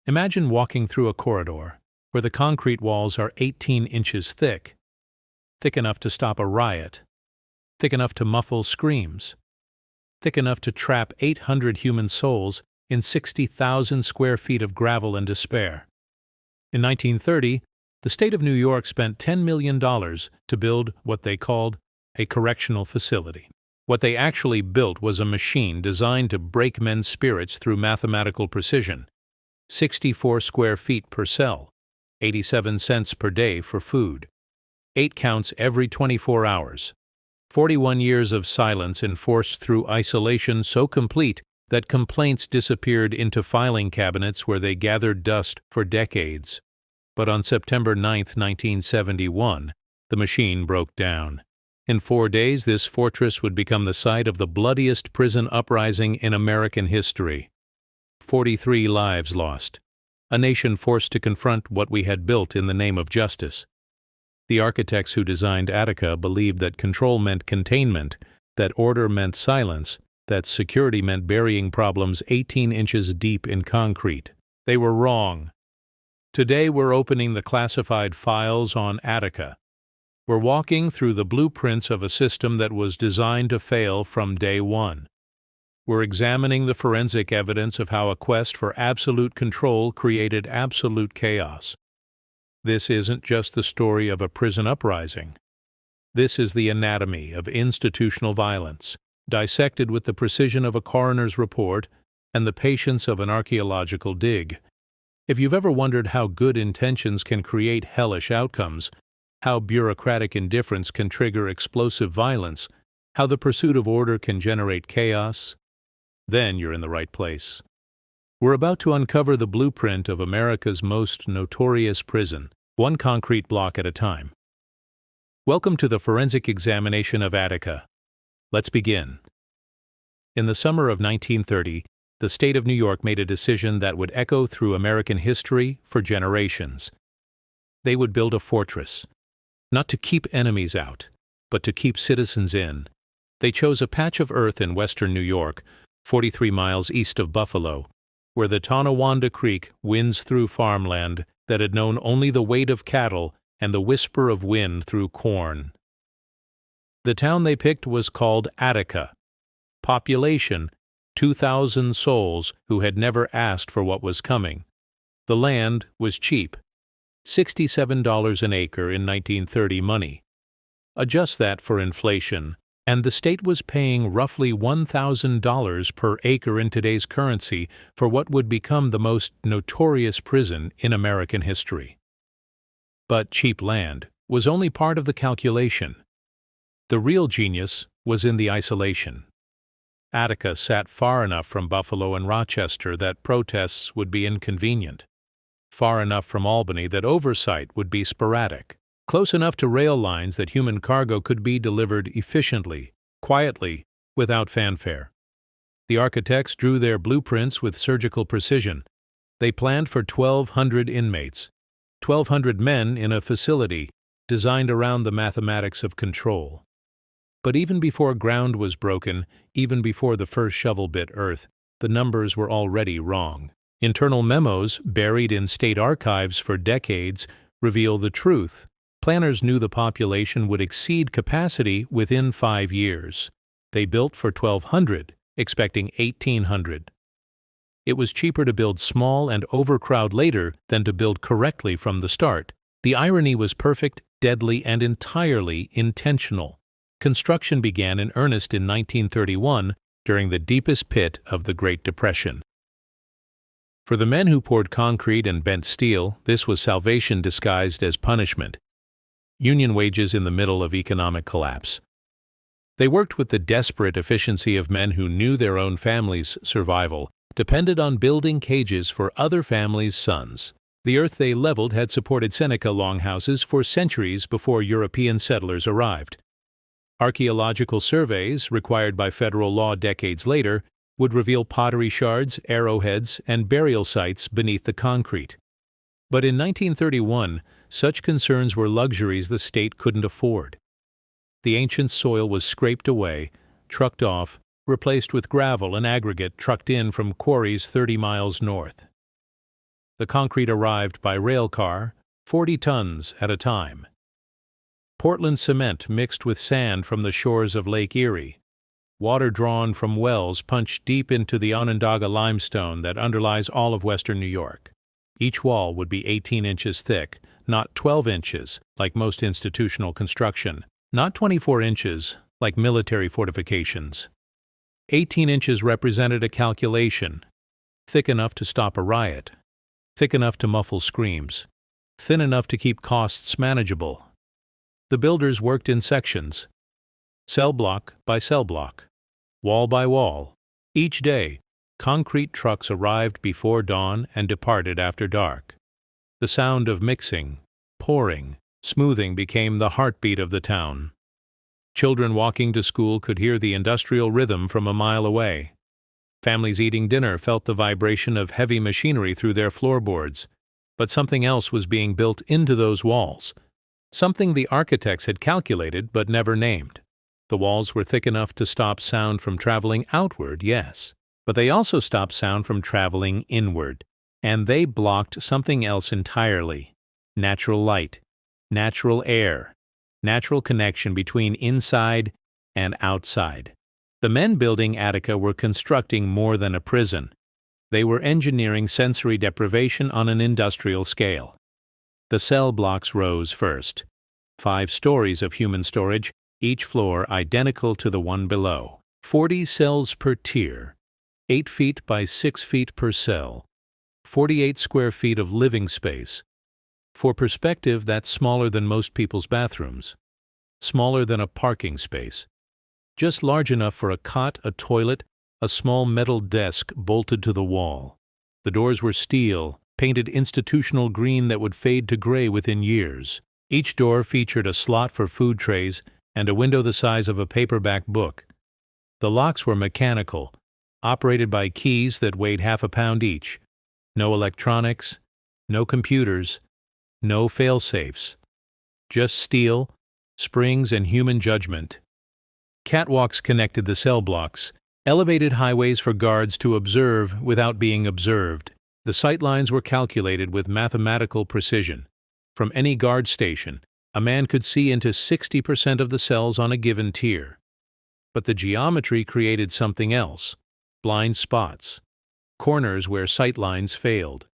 Imagine walking through a corridor where the concrete walls are 18 inches thick enough to stop a riot, thick enough to muffle screams, thick enough to trap 800 human souls in 60,000 square feet of gravel and despair. In 1930, the state of New York spent $10 million to build what they called a correctional facility. What they actually built was a machine designed to break men's spirits through mathematical precision. 64 square feet per cell, 87 cents per day for food, 8 counts every 24 hours, 41 years of silence enforced through isolation so complete that complaints disappeared into filing cabinets where they gathered dust for decades. But on September 9, 1971, the machine broke down. In 4 days, this fortress would become the site of the bloodiest prison uprising in American history. 43 lives lost. A nation forced to confront what we had built in the name of justice. The architects who designed Attica believed that control meant containment, that order meant silence, that security meant burying problems 18 inches deep in concrete. They were wrong. Today we're opening the classified files on Attica. We're walking through the blueprints of a system that was designed to fail from day one. We're examining the forensic evidence of how a quest for absolute control created absolute chaos. This isn't just the story of a prison uprising. This is the anatomy of institutional violence, dissected with the precision of a coroner's report and the patience of an archaeological dig. If you've ever wondered how good intentions can create hellish outcomes, how bureaucratic indifference can trigger explosive violence, how the pursuit of order can generate chaos, then you're in the right place. We're about to uncover the blueprint of America's most notorious prison, one concrete block at a time. Welcome to the forensic examination of Attica. Let's begin. In the summer of 1930, the state of New York made a decision that would echo through American history for generations. They would build a fortress, not to keep enemies out, but to keep citizens in. They chose a patch of earth in western New York, 43 miles east of Buffalo, where the Tonawanda Creek winds through farmland that had known only the weight of cattle and the whisper of wind through corn. The town they picked was called Attica. Population, 2,000 souls who had never asked for what was coming. The land was cheap, $67 an acre in 1930 money. Adjust that for inflation, and the state was paying roughly $1,000 per acre in today's currency for what would become the most notorious prison in American history. But cheap land was only part of the calculation. The real genius was in the isolation. Attica sat far enough from Buffalo and Rochester that protests would be inconvenient, far enough from Albany that oversight would be sporadic, close enough to rail lines that human cargo could be delivered efficiently, quietly, without fanfare. The architects drew their blueprints with surgical precision. They planned for 1,200 inmates, 1,200 men in a facility designed around the mathematics of control. But even before ground was broken, even before the first shovel bit earth, the numbers were already wrong. Internal memos, buried in state archives for decades, reveal the truth. Planners knew the population would exceed capacity within 5 years. They built for 1,200, expecting 1,800. It was cheaper to build small and overcrowd later than to build correctly from the start. The irony was perfect, deadly, and entirely intentional. Construction began in earnest in 1931 during the deepest pit of the Great Depression. For the men who poured concrete and bent steel, this was salvation disguised as punishment. Union wages in the middle of economic collapse. They worked with the desperate efficiency of men who knew their own family's survival depended on building cages for other families' sons. The earth they leveled had supported Seneca longhouses for centuries before European settlers arrived. Archaeological surveys, required by federal law decades later, would reveal pottery shards, arrowheads, and burial sites beneath the concrete. But in 1931, such concerns were luxuries the state couldn't afford. The ancient soil was scraped away, trucked off, replaced with gravel and aggregate trucked in from quarries 30 miles north. The concrete arrived by rail car, 40 tons at a time. Portland cement mixed with sand from the shores of Lake Erie. Water drawn from wells punched deep into the Onondaga limestone that underlies all of western New York. Each wall would be 18 inches thick, not 12 inches like most institutional construction, not 24 inches like military fortifications. 18 inches represented a calculation, thick enough to stop a riot, thick enough to muffle screams, thin enough to keep costs manageable. The builders worked in sections, cell block by cell block, wall by wall. Each day, concrete trucks arrived before dawn and departed after dark. The sound of mixing, pouring, smoothing became the heartbeat of the town. Children walking to school could hear the industrial rhythm from a mile away. Families eating dinner felt the vibration of heavy machinery through their floorboards. But something else was being built into those walls, something the architects had calculated but never named. The walls were thick enough to stop sound from traveling outward, yes, but they also stopped sound from traveling inward, and they blocked something else entirely: natural light, natural air, natural connection between inside and outside. The men building Attica were constructing more than a prison. They were engineering sensory deprivation on an industrial scale. The cell blocks rose first. 5 stories of human storage, each floor identical to the one below. 40 cells per tier, 8 feet by 6 feet per cell, 48 square feet of living space. For perspective, that's smaller than most people's bathrooms, smaller than a parking space, just large enough for a cot, a toilet, a small metal desk bolted to the wall. The doors were steel, painted institutional green that would fade to gray within years. Each door featured a slot for food trays and a window the size of a paperback book. The locks were mechanical, operated by keys that weighed half a pound each. No electronics, no computers, no fail-safes. Just steel, springs, and human judgment. Catwalks connected the cell blocks, elevated highways for guards to observe without being observed. The sightlines were calculated with mathematical precision. From any guard station, a man could see into 60% of the cells on a given tier. But the geometry created something else: blind spots, corners where sightlines failed,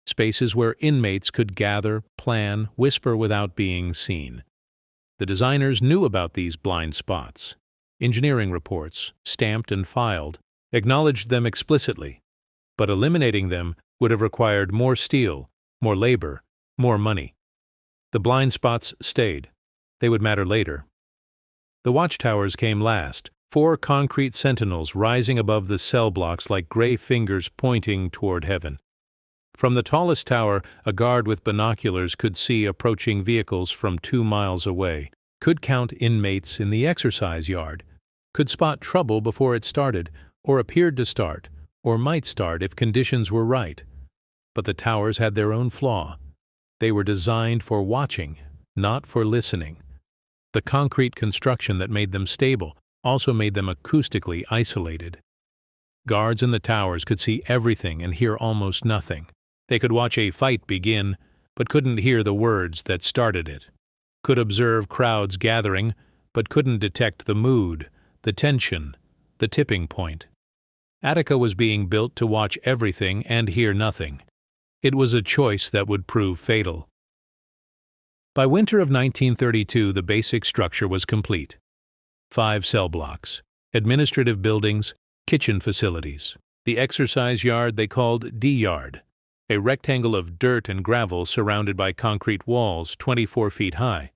spaces where inmates could gather, plan, whisper without being seen. The designers knew about these blind spots. Engineering reports, stamped and filed, acknowledged them explicitly, but eliminating them would have required more steel, more labor, more money. The blind spots stayed. They would matter later. The watchtowers came last, 4 concrete sentinels rising above the cell blocks like gray fingers pointing toward heaven. From the tallest tower, a guard with binoculars could see approaching vehicles from 2 miles away, could count inmates in the exercise yard, could spot trouble before it started, or appeared to start, or might start if conditions were right. But the towers had their own flaw. They were designed for watching, not for listening. The concrete construction that made them stable also made them acoustically isolated. Guards in the towers could see everything and hear almost nothing. They could watch a fight begin, but couldn't hear the words that started it. Could observe crowds gathering, but couldn't detect the mood, the tension, the tipping point. Attica was being built to watch everything and hear nothing. It was a choice that would prove fatal. By winter of 1932, the basic structure was complete. 5 cell blocks, administrative buildings, kitchen facilities. The exercise yard they called D-yard, a rectangle of dirt and gravel surrounded by concrete walls 24 feet high,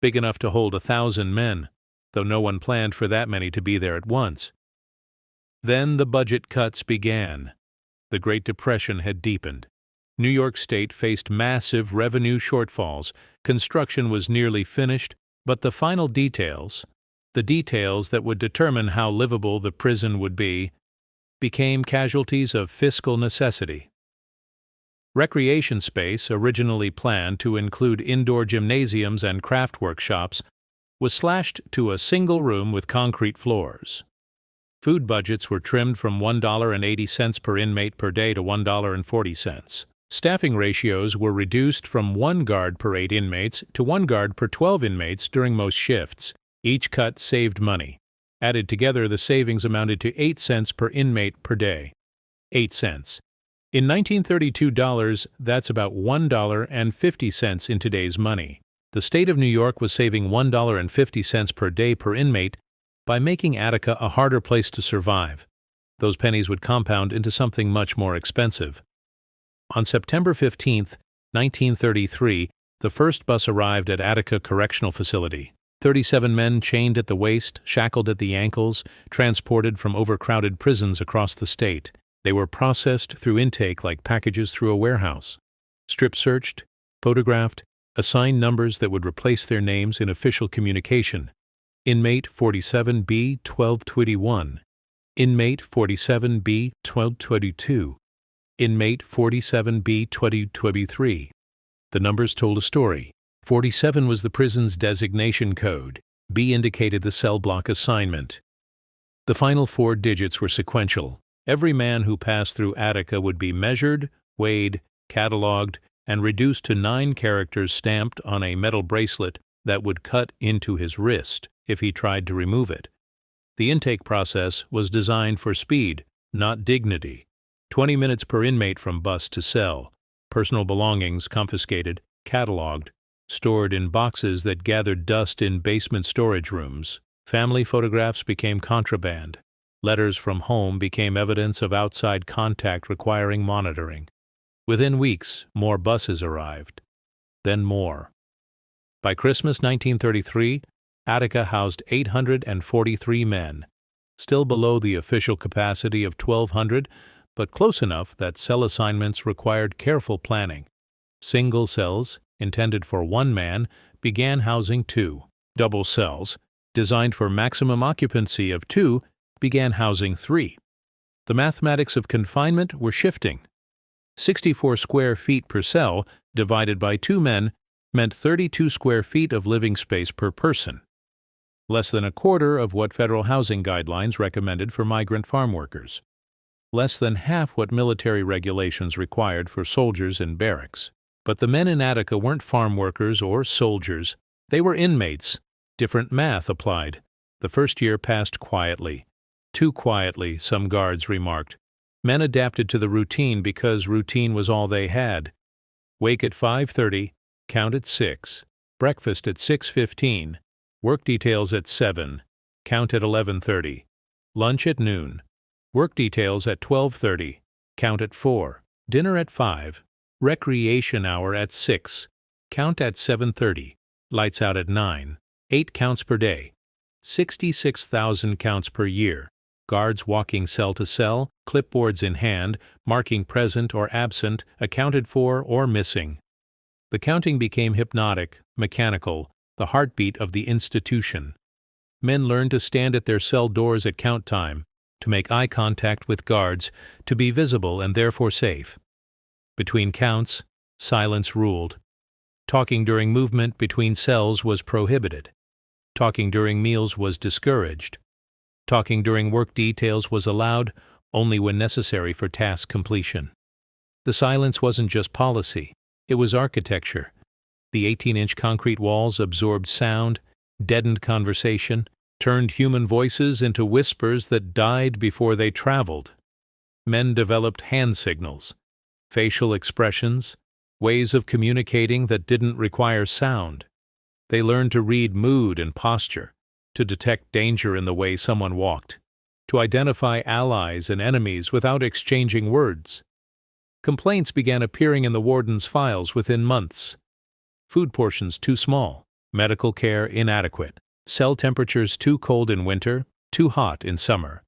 big enough to hold 1,000 men, though no one planned for that many to be there at once. Then the budget cuts began. The Great Depression had deepened. New York State faced massive revenue shortfalls. Construction was nearly finished, but the final details, the details that would determine how livable the prison would be, became casualties of fiscal necessity. Recreation space, originally planned to include indoor gymnasiums and craft workshops, was slashed to a single room with concrete floors. Food budgets were trimmed from $1.80 per inmate per day to $1.40. Staffing ratios were reduced from 1 guard per 8 inmates to 1 guard per 12 inmates during most shifts. Each cut saved money. Added together, the savings amounted to 8 cents per inmate per day. 8 cents. In 1932 dollars, that's about $1.50 in today's money. The state of New York was saving $1.50 per day per inmate by making Attica a harder place to survive. Those pennies would compound into something much more expensive. On September 15, 1933, the first bus arrived at Attica Correctional Facility. 37 men chained at the waist, shackled at the ankles, transported from overcrowded prisons across the state. They were processed through intake like packages through a warehouse. Strip-searched, photographed, assigned numbers that would replace their names in official communication. Inmate 47B 1221. Inmate 47B 1222. Inmate 47B 2023. The numbers told a story. 47 was the prison's designation code. B indicated the cell block assignment. The final 4 digits were sequential. Every man who passed through Attica would be measured, weighed, catalogued, and reduced to 9 characters stamped on a metal bracelet that would cut into his wrist if he tried to remove it. The intake process was designed for speed, not dignity. 20 minutes per inmate from bus to cell. Personal belongings confiscated, catalogued, stored in boxes that gathered dust in basement storage rooms. Family photographs became contraband. Letters from home became evidence of outside contact requiring monitoring. Within weeks, more buses arrived. Then more. By Christmas 1933, Attica housed 843 men, still below the official capacity of 1,200, but close enough that cell assignments required careful planning. Single cells, intended for 1 man, began housing 2. Double cells, designed for maximum occupancy of 2, began housing 3. The mathematics of confinement were shifting. 64 square feet per cell, divided by 2 men, meant 32 square feet of living space per person. Less than a quarter of what federal housing guidelines recommended for migrant farm workers. Less than half what military regulations required for soldiers in barracks. But the men in Attica weren't farm workers or soldiers. They were inmates. Different math applied. The first year passed quietly. Too quietly, some guards remarked. Men adapted to the routine because routine was all they had. Wake at 5:30, count at 6. Breakfast at 6:15. Work details at 7. Count at 11:30. Lunch at noon. Work details at 12:30. Count at 4. Dinner at 5. Recreation hour at 6. Count at 7:30. Lights out at 9. 8 counts per day. 66,000 counts per year. Guards walking cell to cell, clipboards in hand, marking present or absent, accounted for or missing. The counting became hypnotic, mechanical, the heartbeat of the institution. Men learned to stand at their cell doors at count time, to make eye contact with guards, to be visible and therefore safe. Between counts, silence ruled. Talking during movement between cells was prohibited. Talking during meals was discouraged. Talking during work details was allowed only when necessary for task completion. The silence wasn't just policy, it was architecture. The 18-inch concrete walls absorbed sound, deadened conversation, turned human voices into whispers that died before they traveled. Men developed hand signals, facial expressions, ways of communicating that didn't require sound. They learned to read mood and posture, to detect danger in the way someone walked, to identify allies and enemies without exchanging words. Complaints began appearing in the warden's files within months. Food portions too small, medical care inadequate, cell temperatures too cold in winter, too hot in summer.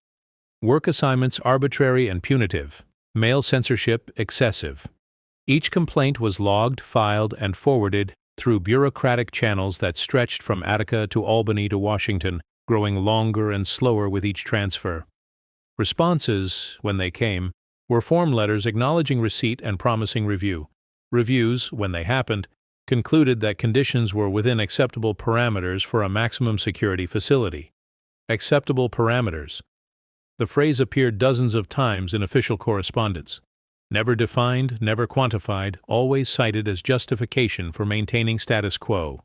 Work assignments arbitrary and punitive, mail censorship excessive. Each complaint was logged, filed, and forwarded through bureaucratic channels that stretched from Attica to Albany to Washington, growing longer and slower with each transfer. Responses, when they came, were form letters acknowledging receipt and promising review. Reviews, when they happened, concluded that conditions were within acceptable parameters for a maximum security facility. Acceptable parameters. The phrase appeared dozens of times in official correspondence. Never defined, never quantified, always cited as justification for maintaining status quo.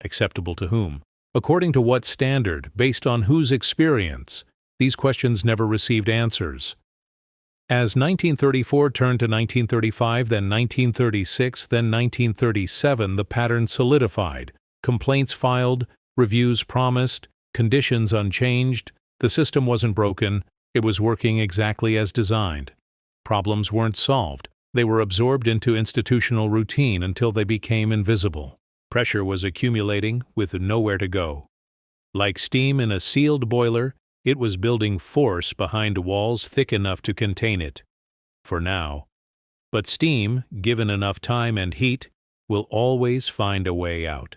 Acceptable to whom? According to what standard? Based on whose experience? These questions never received answers. As 1934 turned to 1935, then 1936, then 1937, the pattern solidified. Complaints filed, reviews promised, conditions unchanged. The system wasn't broken, it was working exactly as designed. Problems weren't solved. They were absorbed into institutional routine until they became invisible. Pressure was accumulating with nowhere to go. Like steam in a sealed boiler, it was building force behind walls thick enough to contain it. For now. But steam, given enough time and heat, will always find a way out.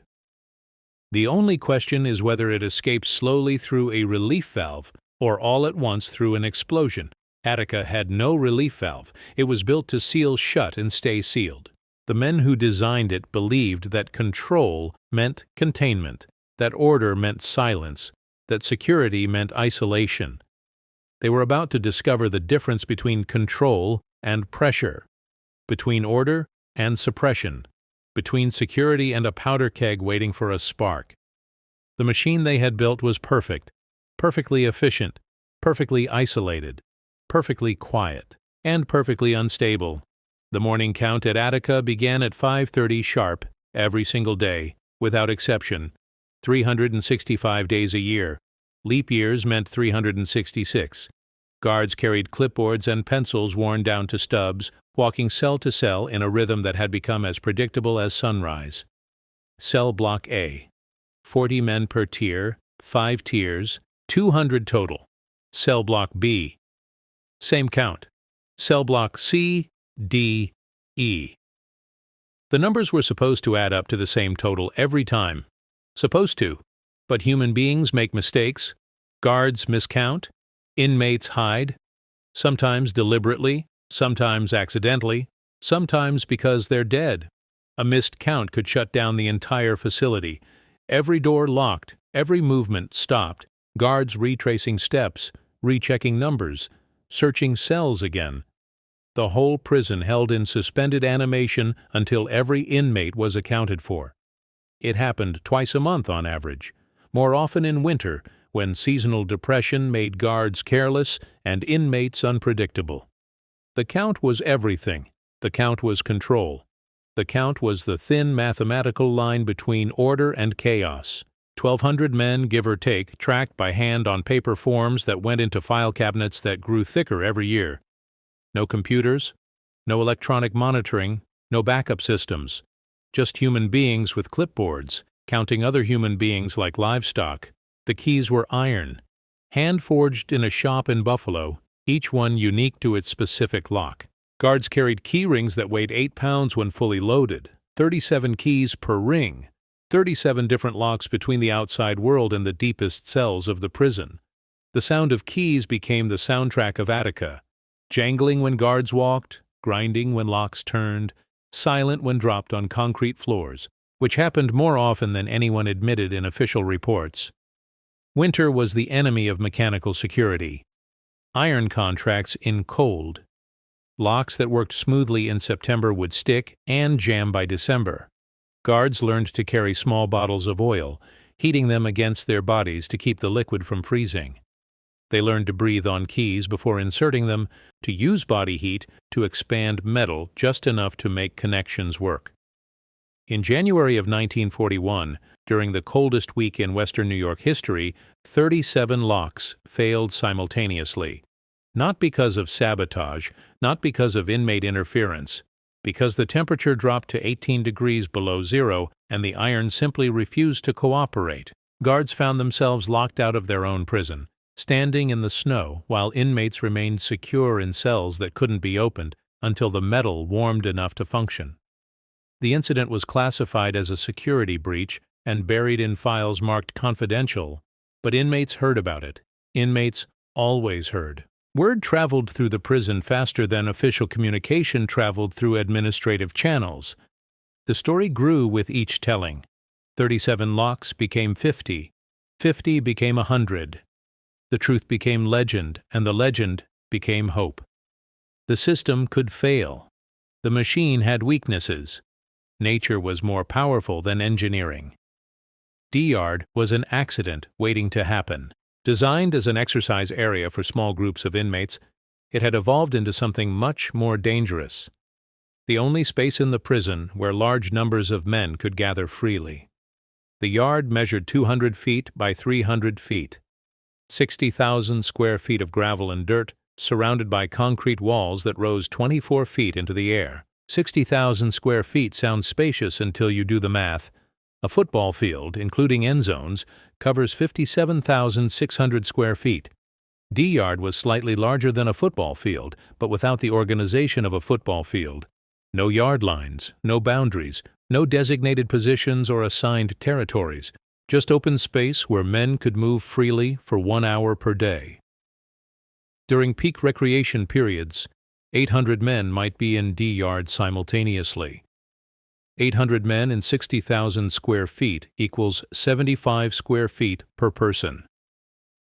The only question is whether it escapes slowly through a relief valve or all at once through an explosion. Attica had no relief valve. It was built to seal shut and stay sealed. The men who designed it believed that control meant containment, that order meant silence, that security meant isolation. They were about to discover the difference between control and pressure, between order and suppression, between security and a powder keg waiting for a spark. The machine they had built was perfect, perfectly efficient, perfectly isolated, perfectly quiet, and perfectly unstable. The morning count at Attica began at 5:30 sharp every single day, without exception, 365 days a year. Leap years meant 366. Guards carried clipboards and pencils worn down to stubs, walking cell to cell in a rhythm that had become as predictable as sunrise. Cell Block A. 40 men per tier, 5 tiers, 200 total. Cell Block B. Same count. Cell Block C, D, E. The numbers were supposed to add up to the same total every time. Supposed to. But human beings make mistakes. Guards miscount. Inmates hide. Sometimes deliberately, sometimes accidentally, sometimes because they're dead. A missed count could shut down the entire facility. Every door locked, every movement stopped, guards retracing steps, rechecking numbers, searching cells again. The whole prison held in suspended animation until every inmate was accounted for. It happened twice a month on average, more often in winter when seasonal depression made guards careless and inmates unpredictable. The count was everything. The count was control. The count was the thin mathematical line between order and chaos. 1,200 men, give or take, tracked by hand on paper forms that went into file cabinets that grew thicker every year. No computers, no electronic monitoring, no backup systems. Just human beings with clipboards, counting other human beings like livestock. The keys were iron, hand-forged in a shop in Buffalo, each one unique to its specific lock. Guards carried key rings that weighed 8 pounds when fully loaded, 37 keys per ring, 37 different locks between the outside world and the deepest cells of the prison. The sound of keys became the soundtrack of Attica, jangling when guards walked, grinding when locks turned, silent when dropped on concrete floors, which happened more often than anyone admitted in official reports. Winter was the enemy of mechanical security. Iron contracts in cold. Locks that worked smoothly in September would stick and jam by December. Guards learned to carry small bottles of oil, heating them against their bodies to keep the liquid from freezing. They learned to breathe on keys before inserting them, to use body heat to expand metal just enough to make connections work. In January of 1941, during the coldest week in Western New York history, 37 locks failed simultaneously. Not because of sabotage, not because of inmate interference, because the temperature dropped to 18 degrees below zero and the iron simply refused to cooperate. Guards found themselves locked out of their own prison, standing in the snow while inmates remained secure in cells that couldn't be opened until the metal warmed enough to function. The incident was classified as a security breach and buried in files marked confidential, but inmates heard about it. Inmates always heard. Word traveled through the prison faster than official communication traveled through administrative channels. The story grew with each telling. 37 locks became 50. 50 became 100. The truth became legend, and the legend became hope. The system could fail. The machine had weaknesses. Nature was more powerful than engineering. D-Yard was an accident waiting to happen. Designed as an exercise area for small groups of inmates, it had evolved into something much more dangerous. The only space in the prison where large numbers of men could gather freely. The yard measured 200 feet by 300 feet. 60,000 square feet of gravel and dirt, surrounded by concrete walls that rose 24 feet into the air. 60,000 square feet sounds spacious until you do the math. A football field, including end zones, covers 57,600 square feet. D-Yard was slightly larger than a football field, but without the organization of a football field. No yard lines, no boundaries, no designated positions or assigned territories, just open space where men could move freely for 1 hour per day. During peak recreation periods, 800 men might be in D-Yard simultaneously. 800 men in 60,000 square feet equals 75 square feet per person.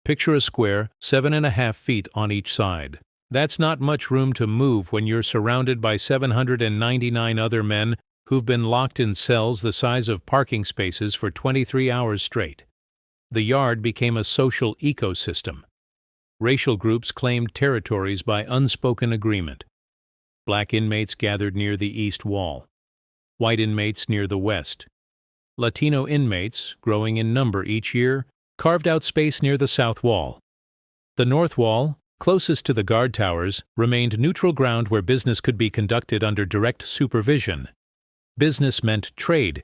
Picture a square 7.5 feet on each side. That's not much room to move when you're surrounded by 799 other men who've been locked in cells the size of parking spaces for 23 hours straight. The yard became a social ecosystem. Racial groups claimed territories by unspoken agreement. Black inmates gathered near the east wall. White inmates near the west. Latino inmates, growing in number each year, carved out space near the south wall. The north wall, closest to the guard towers, remained neutral ground where business could be conducted under direct supervision. Business meant trade,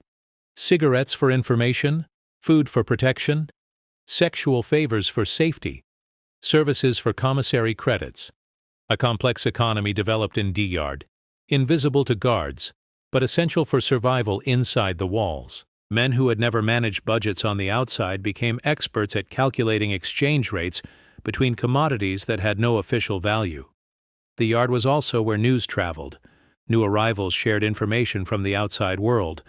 cigarettes for information, food for protection, sexual favors for safety, services for commissary credits. A complex economy developed in D-Yard, invisible to guards, but essential for survival inside the walls. Men who had never managed budgets on the outside became experts at calculating exchange rates between commodities that had no official value. The yard was also where news traveled. New arrivals shared information from the outside world.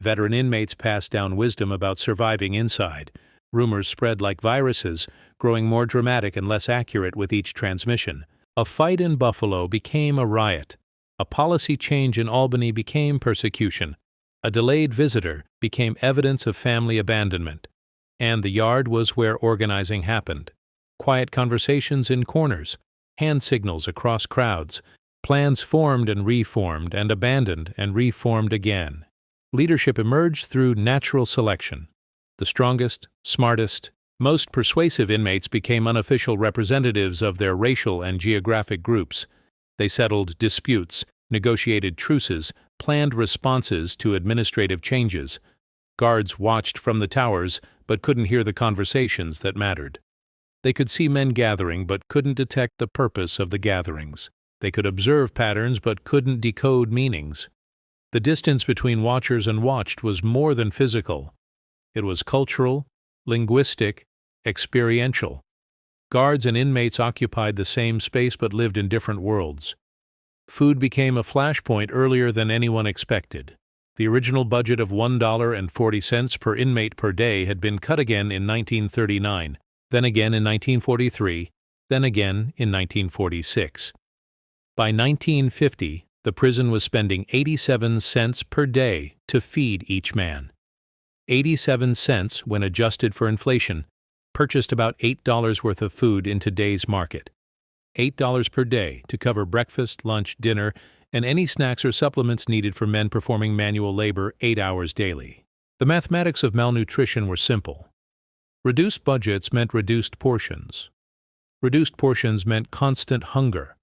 Veteran inmates passed down wisdom about surviving inside. Rumors spread like viruses, growing more dramatic and less accurate with each transmission. A fight in Buffalo became a riot. A policy change in Albany became persecution. A delayed visitor became evidence of family abandonment. And the yard was where organizing happened. Quiet conversations in corners, hand signals across crowds, plans formed and reformed and abandoned and reformed again. Leadership emerged through natural selection. The strongest, smartest, most persuasive inmates became unofficial representatives of their racial and geographic groups. They settled disputes, negotiated truces, planned responses to administrative changes. Guards watched from the towers but couldn't hear the conversations that mattered. They could see men gathering but couldn't detect the purpose of the gatherings. They could observe patterns but couldn't decode meanings. The distance between watchers and watched was more than physical. It was cultural, linguistic, experiential. Guards and inmates occupied the same space but lived in different worlds. Food became a flashpoint earlier than anyone expected. The original budget of $1.40 per inmate per day had been cut again in 1939, then again in 1943, then again in 1946. By 1950, the prison was spending 87 cents per day to feed each man. 87 cents, when adjusted for inflation, purchased about $8 worth of food in today's market. $8 per day to cover breakfast, lunch, dinner, and any snacks or supplements needed for men performing manual labor 8 hours daily. The mathematics of malnutrition were simple. Reduced budgets meant reduced portions. Reduced portions meant constant hunger.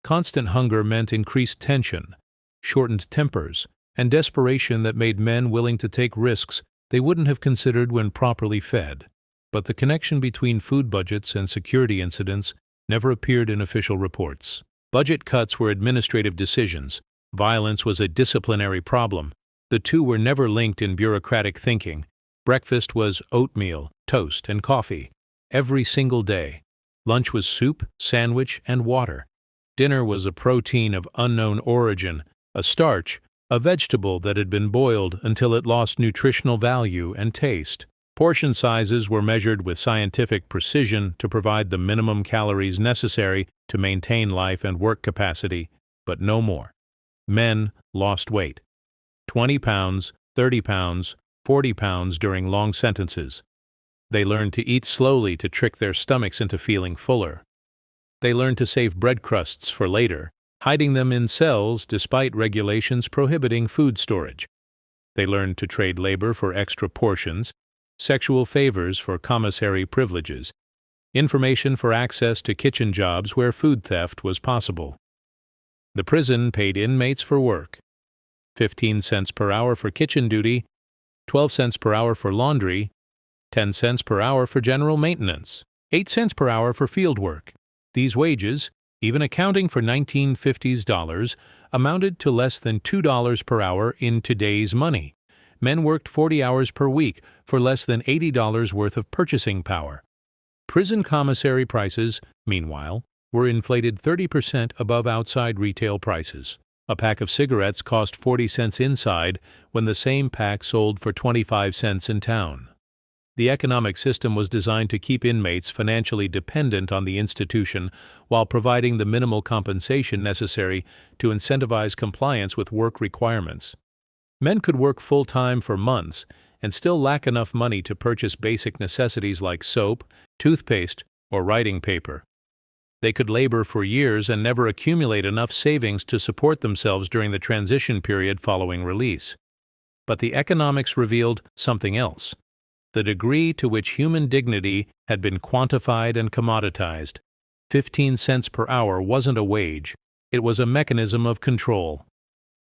Constant hunger meant increased tension, shortened tempers, and desperation that made men willing to take risks they wouldn't have considered when properly fed. But the connection between food budgets and security incidents never appeared in official reports. Budget cuts were administrative decisions. Violence was a disciplinary problem. The two were never linked in bureaucratic thinking. Breakfast was oatmeal, toast, and coffee, every single day. Lunch was soup, sandwich, and water. Dinner was a protein of unknown origin, a starch, a vegetable that had been boiled until it lost nutritional value and taste. Portion sizes were measured with scientific precision to provide the minimum calories necessary to maintain life and work capacity, but no more. Men lost weight. 20 pounds, 30 pounds, 40 pounds during long sentences. They learned to eat slowly to trick their stomachs into feeling fuller. They learned to save bread crusts for later, hiding them in cells despite regulations prohibiting food storage. They learned to trade labor for extra portions, sexual favors for commissary privileges, information for access to kitchen jobs where food theft was possible. The prison paid inmates for work. 15 cents per hour for kitchen duty, 12 cents per hour for laundry, 10 cents per hour for general maintenance, 8 cents per hour for field work. These wages, even accounting for 1950s dollars, amounted to less than $2 per hour in today's money. Men worked 40 hours per week for less than $80 worth of purchasing power. Prison commissary prices, meanwhile, were inflated 30% above outside retail prices. A pack of cigarettes cost 40 cents inside when the same pack sold for 25 cents in town. The economic system was designed to keep inmates financially dependent on the institution while providing the minimal compensation necessary to incentivize compliance with work requirements. Men could work full-time for months and still lack enough money to purchase basic necessities like soap, toothpaste, or writing paper. They could labor for years and never accumulate enough savings to support themselves during the transition period following release. But the economics revealed something else: the degree to which human dignity had been quantified and commoditized. 15 cents per hour wasn't a wage, it was a mechanism of control.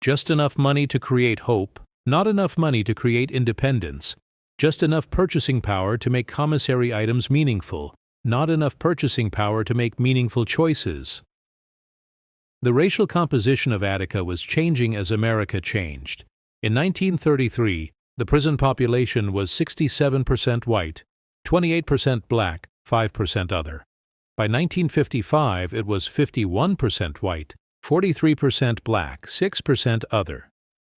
Just enough money to create hope, not enough money to create independence. Just enough purchasing power to make commissary items meaningful, not enough purchasing power to make meaningful choices. The racial composition of Attica was changing as America changed. In 1933, the prison population was 67% white, 28% black, 5% other. By 1955, it was 51% white, 43% black, 6% other.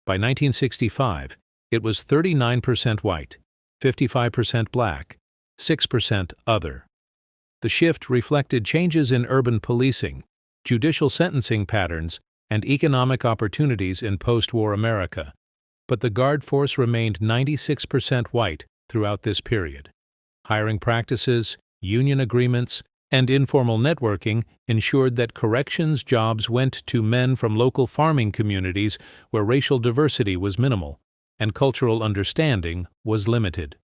By 1965, it was 39% white, 55% black, 6% other. The shift reflected changes in urban policing, judicial sentencing patterns, and economic opportunities in post-war America. But the guard force remained 96% white throughout this period. Hiring practices, union agreements, and informal networking ensured that corrections jobs went to men from local farming communities where racial diversity was minimal and cultural understanding was limited.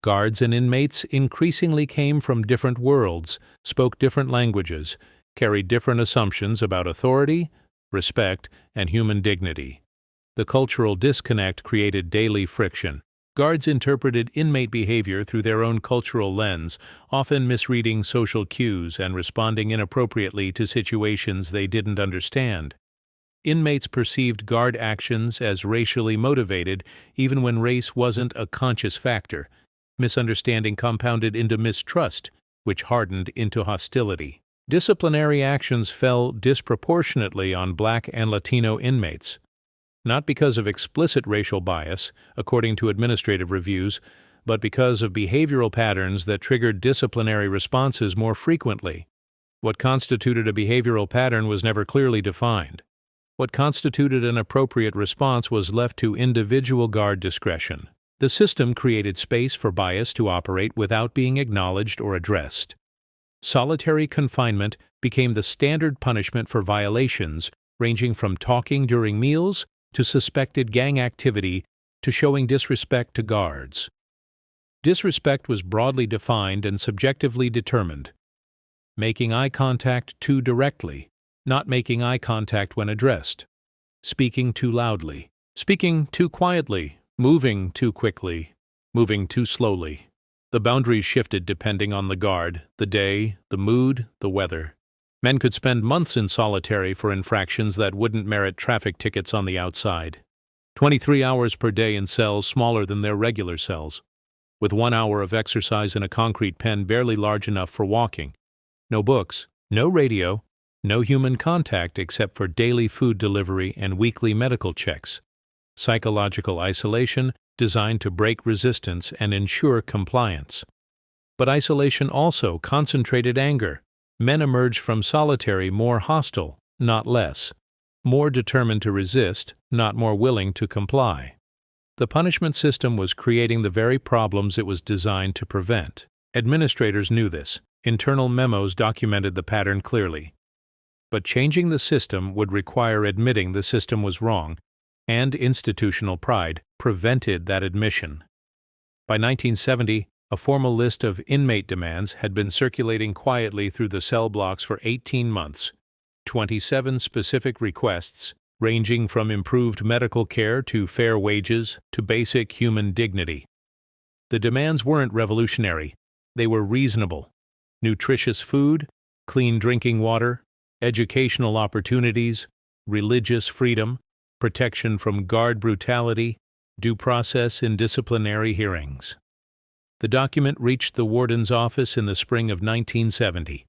Guards and inmates increasingly came from different worlds, spoke different languages, carried different assumptions about authority, respect, and human dignity. The cultural disconnect created daily friction. Guards interpreted inmate behavior through their own cultural lens, often misreading social cues and responding inappropriately to situations they didn't understand. Inmates perceived guard actions as racially motivated, even when race wasn't a conscious factor. Misunderstanding compounded into mistrust, which hardened into hostility. Disciplinary actions fell disproportionately on Black and Latino inmates. Not because of explicit racial bias, according to administrative reviews, but because of behavioral patterns that triggered disciplinary responses more frequently. What constituted a behavioral pattern was never clearly defined. What constituted an appropriate response was left to individual guard discretion. The system created space for bias to operate without being acknowledged or addressed. Solitary confinement became the standard punishment for violations, ranging from talking during meals to suspected gang activity to showing disrespect to guards. Disrespect was broadly defined and subjectively determined. Making eye contact too directly, not making eye contact when addressed. Speaking too loudly, speaking too quietly, moving too quickly, moving too slowly. The boundaries shifted depending on the guard, the day, the mood, the weather. Men could spend months in solitary for infractions that wouldn't merit traffic tickets on the outside. 23 hours per day in cells smaller than their regular cells, with 1 hour of exercise in a concrete pen barely large enough for walking. No books, no radio, no human contact except for daily food delivery and weekly medical checks. Psychological isolation designed to break resistance and ensure compliance. But isolation also concentrated anger. Men emerged from solitary more hostile, not less, more determined to resist, not more willing to comply. The punishment system was creating the very problems it was designed to prevent. Administrators knew this. Internal memos documented the pattern clearly. But changing the system would require admitting the system was wrong, and institutional pride prevented that admission. By 1970, a formal list of inmate demands had been circulating quietly through the cell blocks for 18 months, 27 specific requests, ranging from improved medical care to fair wages to basic human dignity. The demands weren't revolutionary, they were reasonable. Nutritious food, clean drinking water, educational opportunities, religious freedom, protection from guard brutality, due process in disciplinary hearings. The document reached the warden's office in the spring of 1970.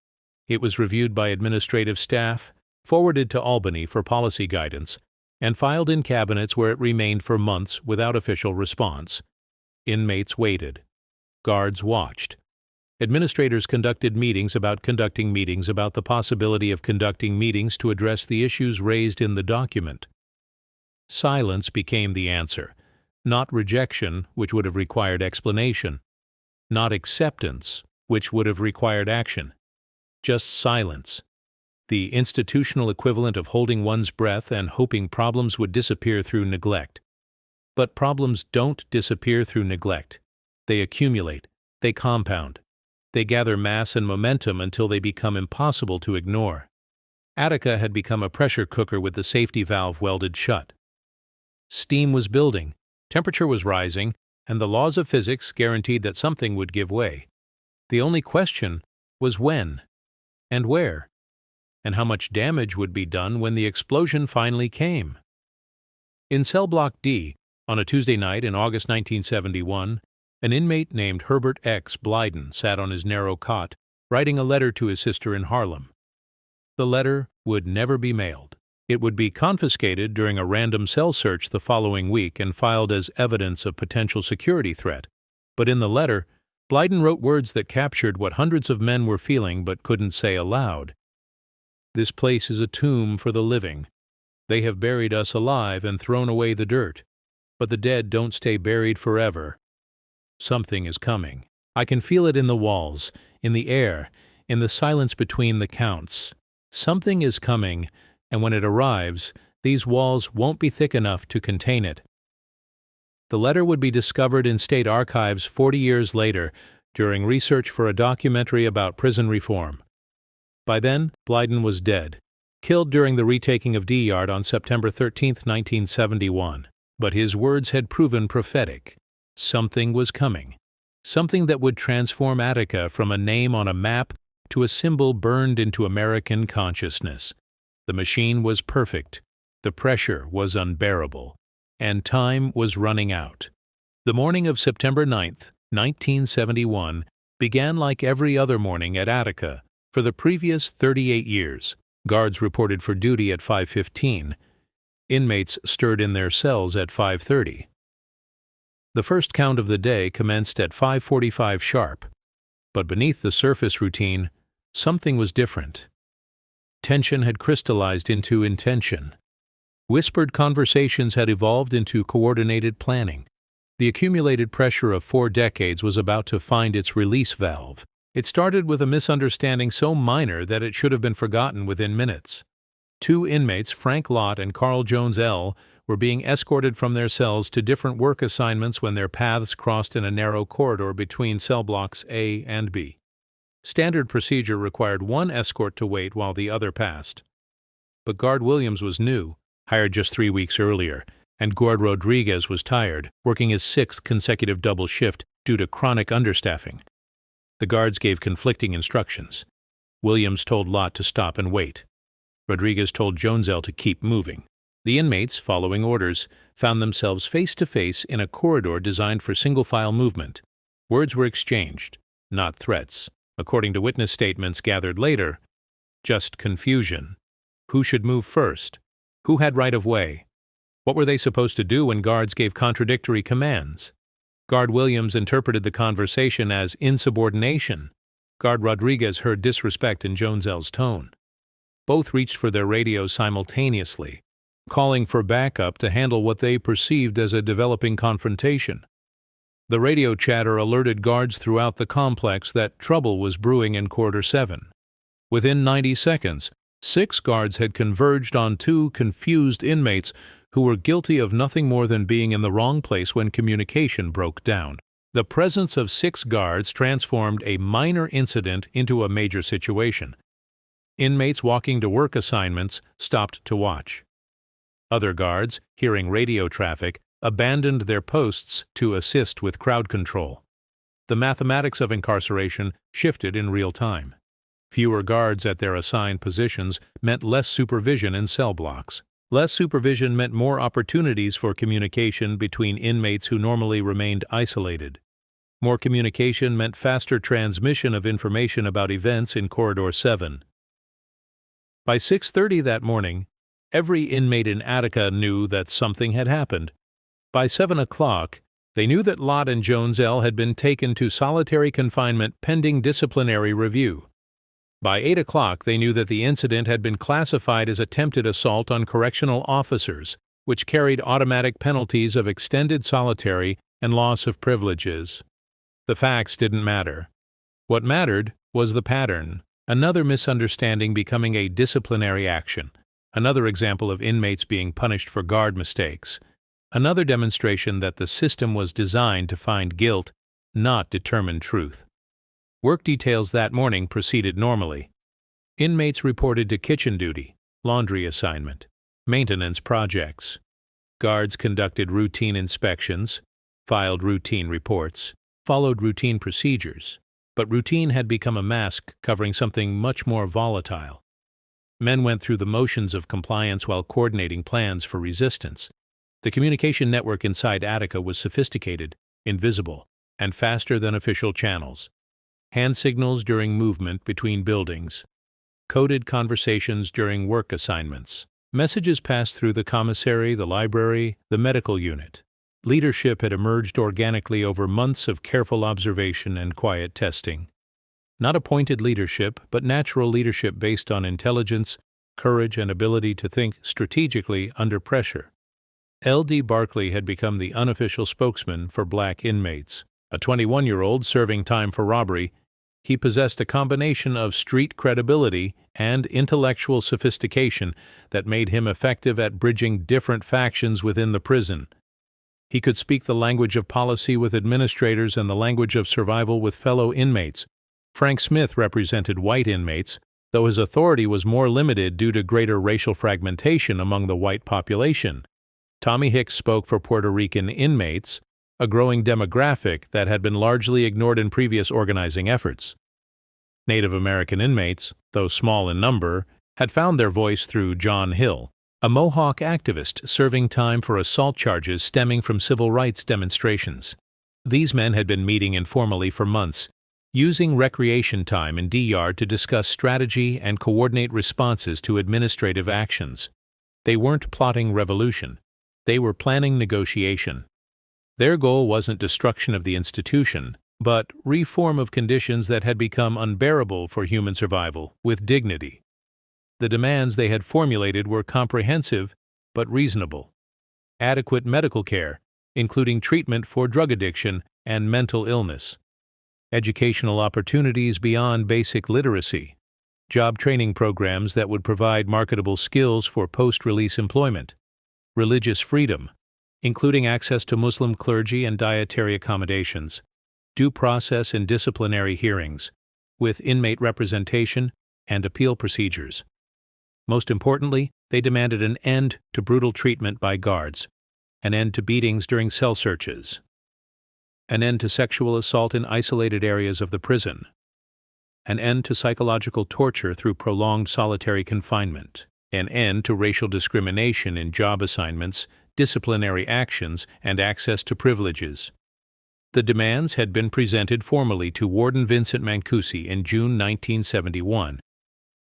It was reviewed by administrative staff, forwarded to Albany for policy guidance, and filed in cabinets where it remained for months without official response. Inmates waited. Guards watched. Administrators conducted meetings about the possibility of conducting meetings to address the issues raised in the document. Silence became the answer, not rejection, which would have required explanation, not acceptance, which would have required action, just silence. The institutional equivalent of holding one's breath and hoping problems would disappear through neglect. But problems don't disappear through neglect. They accumulate, they compound. They gather mass and momentum until they become impossible to ignore. Attica had become a pressure cooker with the safety valve welded shut. Steam was building, temperature was rising, and the laws of physics guaranteed that something would give way. The only question was when, and where, and how much damage would be done when the explosion finally came. In Cell Block D, on a Tuesday night in August 1971, an inmate named Herbert X. Blyden sat on his narrow cot, writing a letter to his sister in Harlem. The letter would never be mailed. It would be confiscated during a random cell search the following week and filed as evidence of potential security threat. But in the letter, Blyden wrote words that captured what hundreds of men were feeling but couldn't say aloud. "This place is a tomb for the living. They have buried us alive and thrown away the dirt. But the dead don't stay buried forever. Something is coming. I can feel it in the walls, in the air, in the silence between the counts. Something is coming, and when it arrives, these walls won't be thick enough to contain it." The letter would be discovered in state archives 40 years later during research for a documentary about prison reform. By then, Blyden was dead, killed during the retaking of D Yard on September 13, 1971. But his words had proven prophetic. Something was coming. Something that would transform Attica from a name on a map to a symbol burned into American consciousness. The machine was perfect. The pressure was unbearable. And time was running out. The morning of September 9, 1971, began like every other morning at Attica for the previous 38 years. Guards reported for duty at 5:15. Inmates stirred in their cells at 5:30. The first count of the day commenced at 5:45 sharp. But beneath the surface routine, something was different. Tension had crystallized into intention. Whispered conversations had evolved into coordinated planning. The accumulated pressure of 4 decades was about to find its release valve. It started with a misunderstanding so minor that it should have been forgotten within minutes. 2 inmates, Frank Lott and Carl Jones L., were being escorted from their cells to different work assignments when their paths crossed in a narrow corridor between cell blocks A and B. Standard procedure required one escort to wait while the other passed. But Guard Williams was new, hired just 3 weeks earlier, and Guard Rodriguez was tired, working his 6th consecutive double shift due to chronic understaffing. The guards gave conflicting instructions. Williams told Lott to stop and wait. Rodriguez told Jonesell to keep moving. The inmates, following orders, found themselves face-to-face in a corridor designed for single-file movement. Words were exchanged, not threats. According to witness statements gathered later, just confusion. Who should move first? Who had right of way? What were they supposed to do when guards gave contradictory commands? Guard Williams interpreted the conversation as insubordination. Guard Rodriguez heard disrespect in Jonesel's tone. Both reached for their radios simultaneously, calling for backup to handle what they perceived as a developing confrontation. The radio chatter alerted guards throughout the complex that trouble was brewing in Corridor 7. Within 90 seconds, 6 guards had converged on 2 confused inmates who were guilty of nothing more than being in the wrong place when communication broke down. The presence of 6 guards transformed a minor incident into a major situation. Inmates walking to work assignments stopped to watch. Other guards, hearing radio traffic, abandoned their posts to assist with crowd control. The mathematics of incarceration shifted in real time. Fewer guards at their assigned positions meant less supervision in cell blocks. Less supervision meant more opportunities for communication between inmates who normally remained isolated. More communication meant faster transmission of information about events in Corridor 7. By 6:30 that morning, every inmate in Attica knew that something had happened. By 7 o'clock, they knew that Lott and Jonesel had been taken to solitary confinement pending disciplinary review. By 8 o'clock, they knew that the incident had been classified as attempted assault on correctional officers, which carried automatic penalties of extended solitary and loss of privileges. The facts didn't matter. What mattered was the pattern, another misunderstanding becoming a disciplinary action, another example of inmates being punished for guard mistakes, another demonstration that the system was designed to find guilt, not determine truth. Work details that morning proceeded normally. Inmates reported to kitchen duty, laundry assignment, maintenance projects. Guards conducted routine inspections, filed routine reports, followed routine procedures, but routine had become a mask covering something much more volatile. Men went through the motions of compliance while coordinating plans for resistance. The communication network inside Attica was sophisticated, invisible, and faster than official channels. Hand signals during movement between buildings, coded conversations during work assignments. Messages passed through the commissary, the library, the medical unit. Leadership had emerged organically over months of careful observation and quiet testing. Not appointed leadership, but natural leadership based on intelligence, courage, and ability to think strategically under pressure. L.D. Barkley had become the unofficial spokesman for black inmates. A 21-year-old serving time for robbery, he possessed a combination of street credibility and intellectual sophistication that made him effective at bridging different factions within the prison. He could speak the language of policy with administrators and the language of survival with fellow inmates. Frank Smith represented white inmates, though his authority was more limited due to greater racial fragmentation among the white population. Tommy Hicks spoke for Puerto Rican inmates, a growing demographic that had been largely ignored in previous organizing efforts. Native American inmates, though small in number, had found their voice through John Hill, a Mohawk activist serving time for assault charges stemming from civil rights demonstrations. These men had been meeting informally for months, using recreation time in D-Yard to discuss strategy and coordinate responses to administrative actions. They weren't plotting revolution. They were planning negotiation. Their goal wasn't destruction of the institution, but reform of conditions that had become unbearable for human survival with dignity. The demands they had formulated were comprehensive but reasonable. Adequate medical care, including treatment for drug addiction and mental illness. Educational opportunities beyond basic literacy. Job training programs that would provide marketable skills for post-release employment. Religious freedom, including access to Muslim clergy and dietary accommodations. Due process and disciplinary hearings, with inmate representation and appeal procedures. Most importantly, they demanded an end to brutal treatment by guards, an end to beatings during cell searches, an end to sexual assault in isolated areas of the prison, an end to psychological torture through prolonged solitary confinement, an end to racial discrimination in job assignments, disciplinary actions, and access to privileges. The demands had been presented formally to Warden Vincent Mancusi in June 1971.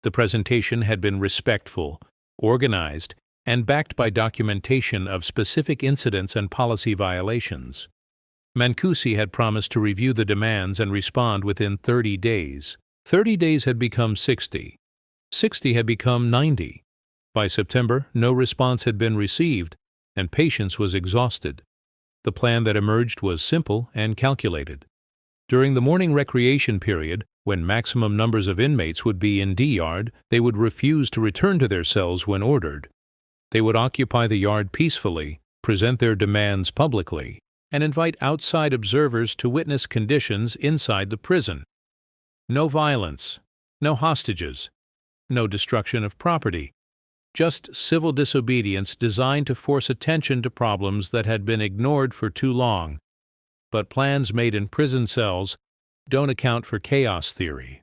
The presentation had been respectful, organized, and backed by documentation of specific incidents and policy violations. Mancusi had promised to review the demands and respond within 30 days. 30 days had become 60. 60 had become 90. By September, no response had been received, and patience was exhausted. The plan that emerged was simple and calculated. During the morning recreation period, when maximum numbers of inmates would be in D-yard, they would refuse to return to their cells when ordered. They would occupy the yard peacefully, present their demands publicly, and invite outside observers to witness conditions inside the prison. No violence, no hostages, no destruction of property, just civil disobedience designed to force attention to problems that had been ignored for too long. But plans made in prison cells don't account for chaos theory.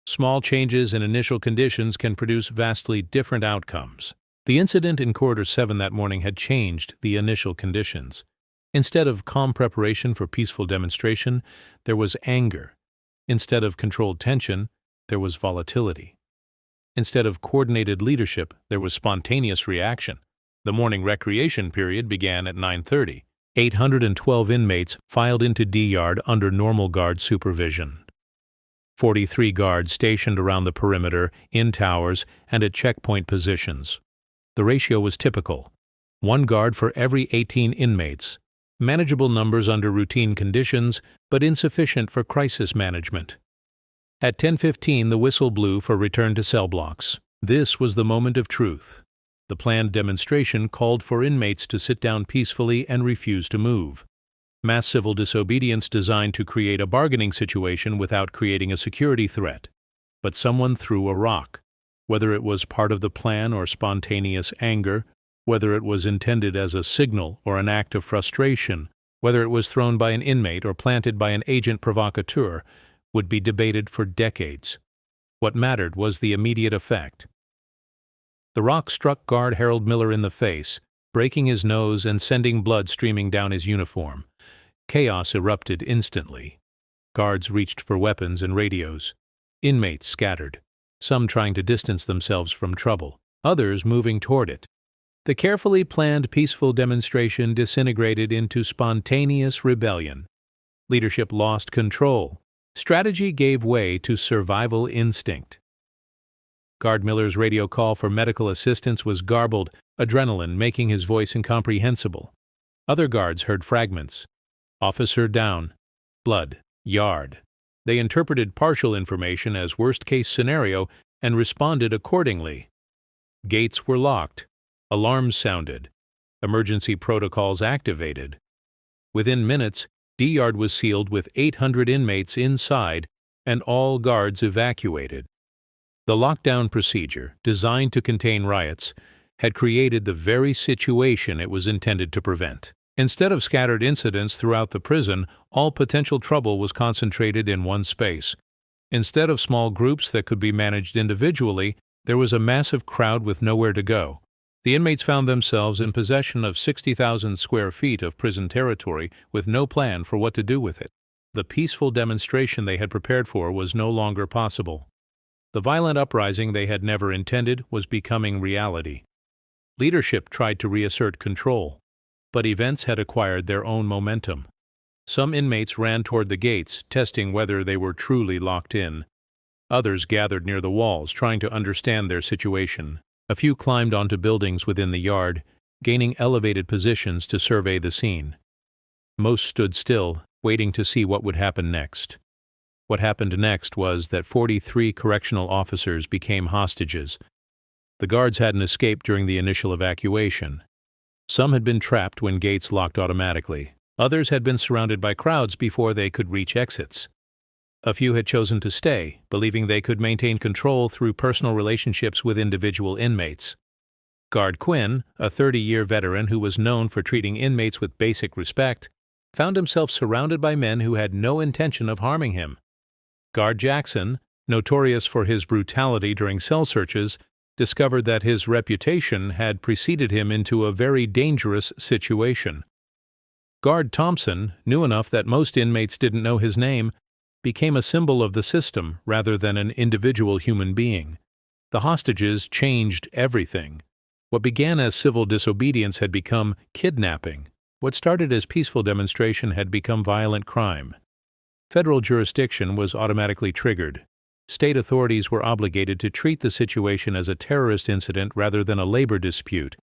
Small changes in initial conditions can produce vastly different outcomes. The incident in Corridor 7 that morning had changed the initial conditions. Instead of calm preparation for peaceful demonstration, there was anger. Instead of controlled tension, there was volatility. Instead of coordinated leadership, there was spontaneous reaction. The morning recreation period began at 9:30. 812 inmates filed into D-yard under normal guard supervision. 43 guards stationed around the perimeter, in towers, and at checkpoint positions. The ratio was typical: 1 guard for every 18 inmates. Manageable numbers under routine conditions, but insufficient for crisis management. At 10:15, the whistle blew for return to cell blocks. This was the moment of truth. The planned demonstration called for inmates to sit down peacefully and refuse to move. Mass civil disobedience designed to create a bargaining situation without creating a security threat. But someone threw a rock. Whether it was part of the plan or spontaneous anger, whether it was intended as a signal or an act of frustration, whether it was thrown by an inmate or planted by an agent provocateur, would be debated for decades. What mattered was the immediate effect. The rock struck guard Harold Miller in the face, breaking his nose and sending blood streaming down his uniform. Chaos erupted instantly. Guards reached for weapons and radios. Inmates scattered, some trying to distance themselves from trouble, others moving toward it. The carefully planned peaceful demonstration disintegrated into spontaneous rebellion. Leadership lost control. Strategy gave way to survival instinct. Guard Miller's radio call for medical assistance was garbled, adrenaline making his voice incomprehensible. Other guards heard fragments. Officer down. Blood. Yard. They interpreted partial information as worst-case scenario and responded accordingly. Gates were locked. Alarms sounded. Emergency protocols activated. Within minutes, D-yard was sealed with 800 inmates inside and all guards evacuated. The lockdown procedure, designed to contain riots, had created the very situation it was intended to prevent. Instead of scattered incidents throughout the prison, all potential trouble was concentrated in one space. Instead of small groups that could be managed individually, there was a massive crowd with nowhere to go. The inmates found themselves in possession of 60,000 square feet of prison territory with no plan for what to do with it. The peaceful demonstration they had prepared for was no longer possible. The violent uprising they had never intended was becoming reality. Leadership tried to reassert control, but events had acquired their own momentum. Some inmates ran toward the gates, testing whether they were truly locked in. Others gathered near the walls, trying to understand their situation. A few climbed onto buildings within the yard, gaining elevated positions to survey the scene. Most stood still, waiting to see what would happen next. What happened next was that 43 correctional officers became hostages. The guards hadn't escaped during the initial evacuation. Some had been trapped when gates locked automatically. Others had been surrounded by crowds before they could reach exits. A few had chosen to stay, believing they could maintain control through personal relationships with individual inmates. Guard Quinn, a 30-year veteran who was known for treating inmates with basic respect, found himself surrounded by men who had no intention of harming him. Guard Jackson, notorious for his brutality during cell searches, discovered that his reputation had preceded him into a very dangerous situation. Guard Thompson, new enough that most inmates didn't know his name, became a symbol of the system rather than an individual human being. The hostages changed everything. What began as civil disobedience had become kidnapping. What started as peaceful demonstration had become violent crime. Federal jurisdiction was automatically triggered. State authorities were obligated to treat the situation as a terrorist incident rather than a labor dispute.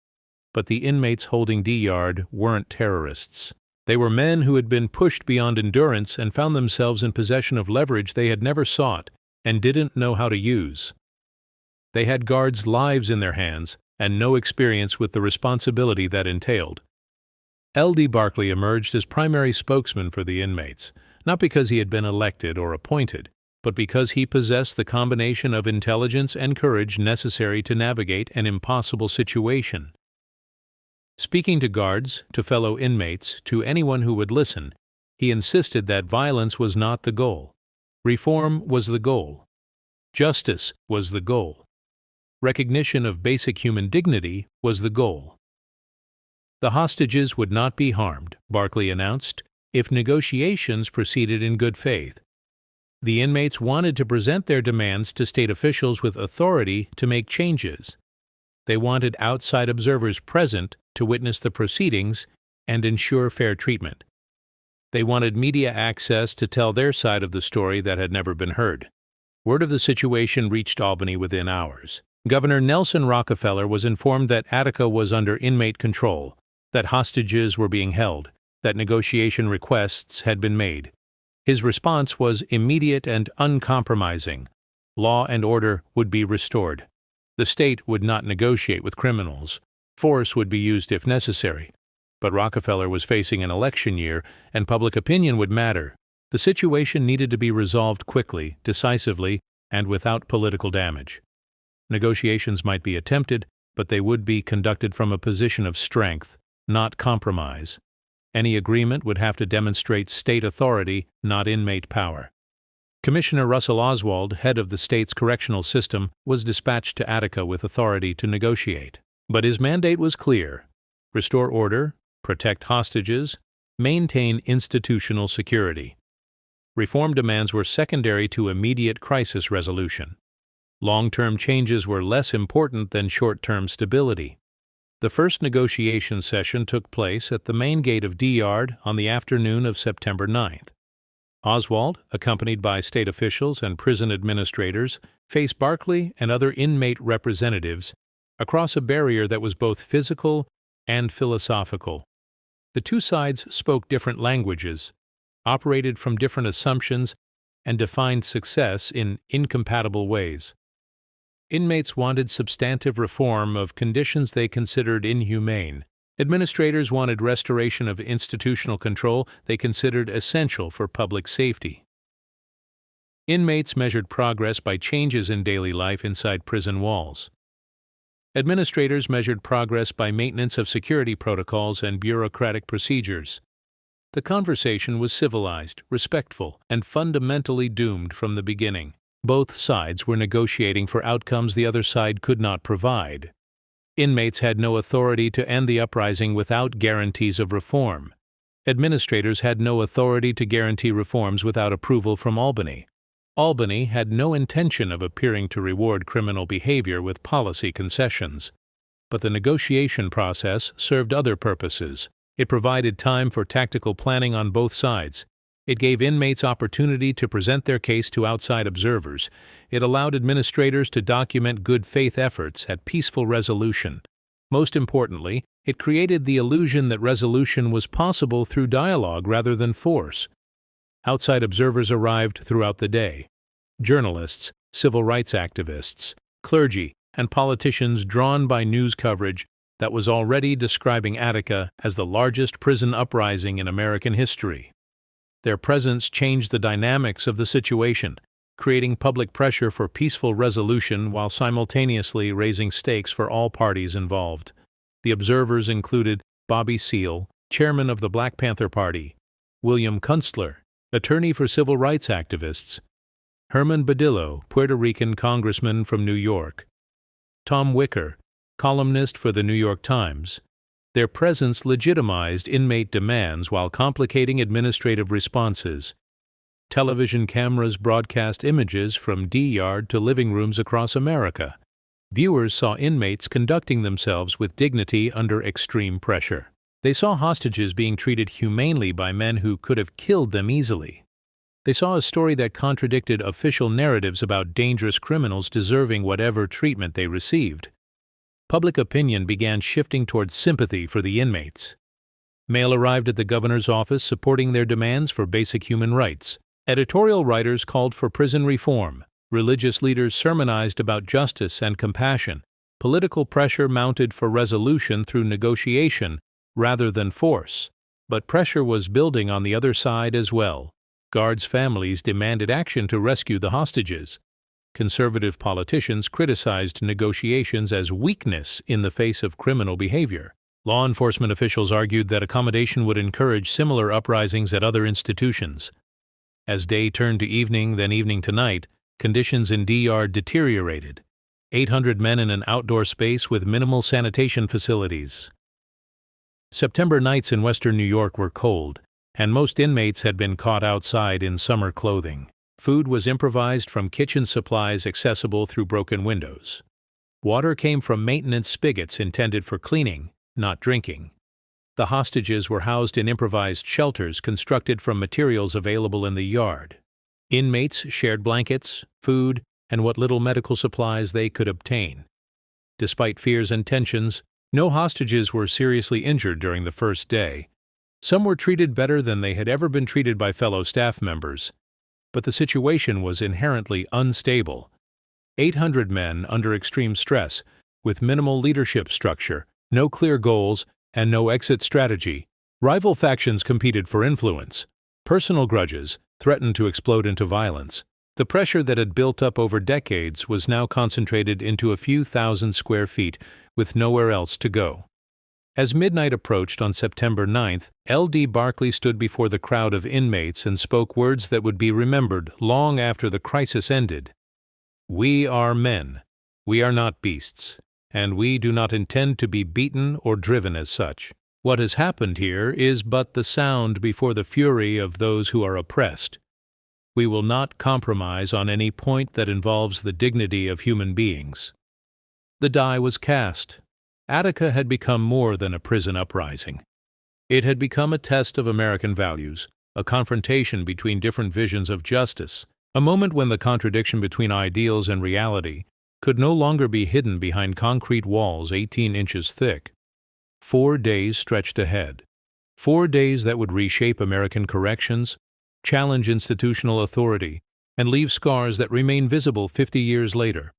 But the inmates holding D-Yard weren't terrorists. They were men who had been pushed beyond endurance and found themselves in possession of leverage they had never sought and didn't know how to use. They had guards' lives in their hands and no experience with the responsibility that entailed. L.D. Barkley emerged as primary spokesman for the inmates, not because he had been elected or appointed, but because he possessed the combination of intelligence and courage necessary to navigate an impossible situation. Speaking to guards, to fellow inmates, to anyone who would listen, he insisted that violence was not the goal. Reform was the goal. Justice was the goal. Recognition of basic human dignity was the goal. The hostages would not be harmed, Barkley announced, if negotiations proceeded in good faith. The inmates wanted to present their demands to state officials with authority to make changes. They wanted outside observers present to witness the proceedings and ensure fair treatment. They wanted media access to tell their side of the story that had never been heard. Word of the situation reached Albany within hours. Governor Nelson Rockefeller was informed that Attica was under inmate control, that hostages were being held, that negotiation requests had been made. His response was immediate and uncompromising. Law and order would be restored. The state would not negotiate with criminals. Force would be used if necessary. But Rockefeller was facing an election year, and public opinion would matter. The situation needed to be resolved quickly, decisively, and without political damage. Negotiations might be attempted, but they would be conducted from a position of strength, not compromise. Any agreement would have to demonstrate state authority, not inmate power. Commissioner Russell Oswald, head of the state's correctional system, was dispatched to Attica with authority to negotiate. But his mandate was clear: restore order, protect hostages, maintain institutional security. Reform demands were secondary to immediate crisis resolution. Long-term changes were less important than short-term stability. The first negotiation session took place at the main gate of D-Yard on the afternoon of September 9th. Oswald, accompanied by state officials and prison administrators, faced Barkley and other inmate representatives across a barrier that was both physical and philosophical. The two sides spoke different languages, operated from different assumptions, and defined success in incompatible ways. Inmates wanted substantive reform of conditions they considered inhumane. Administrators wanted restoration of institutional control they considered essential for public safety. Inmates measured progress by changes in daily life inside prison walls. Administrators measured progress by maintenance of security protocols and bureaucratic procedures. The conversation was civilized, respectful, and fundamentally doomed from the beginning. Both sides were negotiating for outcomes the other side could not provide. Inmates had no authority to end the uprising without guarantees of reform. Administrators had no authority to guarantee reforms without approval from Albany. Albany had no intention of appearing to reward criminal behavior with policy concessions. But the negotiation process served other purposes. It provided time for tactical planning on both sides. It gave inmates opportunity to present their case to outside observers. It allowed administrators to document good faith efforts at peaceful resolution. Most importantly, it created the illusion that resolution was possible through dialogue rather than force. Outside observers arrived throughout the day. Journalists, civil rights activists, clergy, and politicians drawn by news coverage that was already describing Attica as the largest prison uprising in American history. Their presence changed the dynamics of the situation, creating public pressure for peaceful resolution while simultaneously raising stakes for all parties involved. The observers included Bobby Seale, chairman of the Black Panther Party; William Kunstler, attorney for civil rights activists; Herman Badillo, Puerto Rican congressman from New York; Tom Wicker, columnist for the New York Times. Their presence legitimized inmate demands while complicating administrative responses. Television cameras broadcast images from D-Yard to living rooms across America. Viewers saw inmates conducting themselves with dignity under extreme pressure. They saw hostages being treated humanely by men who could have killed them easily. They saw a story that contradicted official narratives about dangerous criminals deserving whatever treatment they received. Public opinion began shifting towards sympathy for the inmates. Mail arrived at the governor's office supporting their demands for basic human rights. Editorial writers called for prison reform. Religious leaders sermonized about justice and compassion. Political pressure mounted for resolution through negotiation rather than force. But pressure was building on the other side as well. Guards' families demanded action to rescue the hostages. Conservative politicians criticized negotiations as weakness in the face of criminal behavior. Law enforcement officials argued that accommodation would encourage similar uprisings at other institutions. As day turned to evening, then evening to night, conditions in DR deteriorated. 800 men in an outdoor space with minimal sanitation facilities. September nights in western New York were cold, and most inmates had been caught outside in summer clothing. Food was improvised from kitchen supplies accessible through broken windows. Water came from maintenance spigots intended for cleaning, not drinking. The hostages were housed in improvised shelters constructed from materials available in the yard. Inmates shared blankets, food, and what little medical supplies they could obtain. Despite fears and tensions, no hostages were seriously injured during the first day. Some were treated better than they had ever been treated by fellow staff members. But the situation was inherently unstable. 800 men under extreme stress, with minimal leadership structure, no clear goals, and no exit strategy. Rival factions competed for influence. Personal grudges threatened to explode into violence. The pressure that had built up over decades was now concentrated into a few thousand square feet, with nowhere else to go. As midnight approached on September 9th, L.D. Barkley stood before the crowd of inmates and spoke words that would be remembered long after the crisis ended. "We are men. We are not beasts, and we do not intend to be beaten or driven as such. What has happened here is but the sound before the fury of those who are oppressed. We will not compromise on any point that involves the dignity of human beings." The die was cast. Attica had become more than a prison uprising. It had become a test of American values, a confrontation between different visions of justice, a moment when the contradiction between ideals and reality could no longer be hidden behind concrete walls 18 inches thick. 4 days stretched ahead. 4 days that would reshape American corrections, challenge institutional authority, and leave scars that remain visible 50 years later.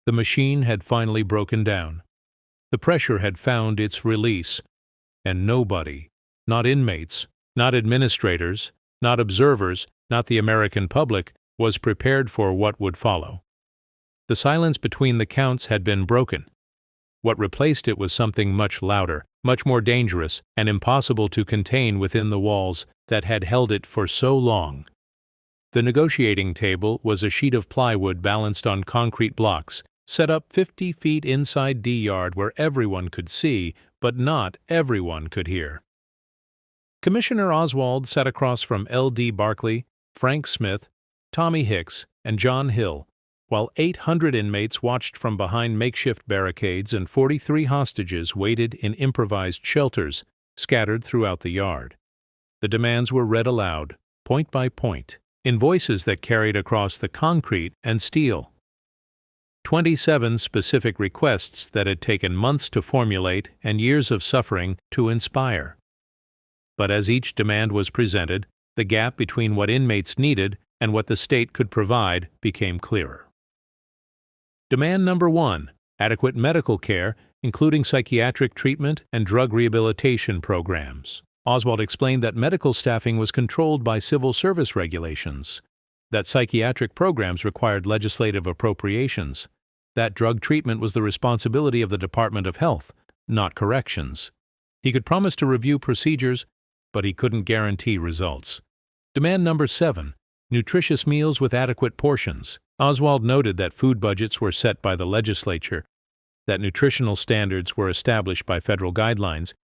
The machine had finally broken down. The pressure had found its release, and nobody, not inmates, not administrators, not observers, not the American public, was prepared for what would follow. The silence between the counts had been broken. What replaced it was something much louder, much more dangerous, and impossible to contain within the walls that had held it for so long. The negotiating table was a sheet of plywood balanced on concrete blocks, set up 50 feet inside D-yard where everyone could see, but not everyone could hear. Commissioner Oswald sat across from L.D. Barkley, Frank Smith, Tommy Hicks, and John Hill, while 800 inmates watched from behind makeshift barricades and 43 hostages waited in improvised shelters scattered throughout the yard. The demands were read aloud, point by point, in voices that carried across the concrete and steel. 27 specific requests that had taken months to formulate and years of suffering to inspire. But as each demand was presented, the gap between what inmates needed and what the state could provide became clearer. Demand number 1: adequate medical care, including psychiatric treatment and drug rehabilitation programs. Oswald explained that medical staffing was controlled by civil service regulations, that psychiatric programs required legislative appropriations, that drug treatment was the responsibility of the Department of Health, not corrections. He could promise to review procedures, but he couldn't guarantee results. Demand number 7: nutritious meals with adequate portions. Oswald noted that food budgets were set by the legislature, that nutritional standards were established by federal guidelines,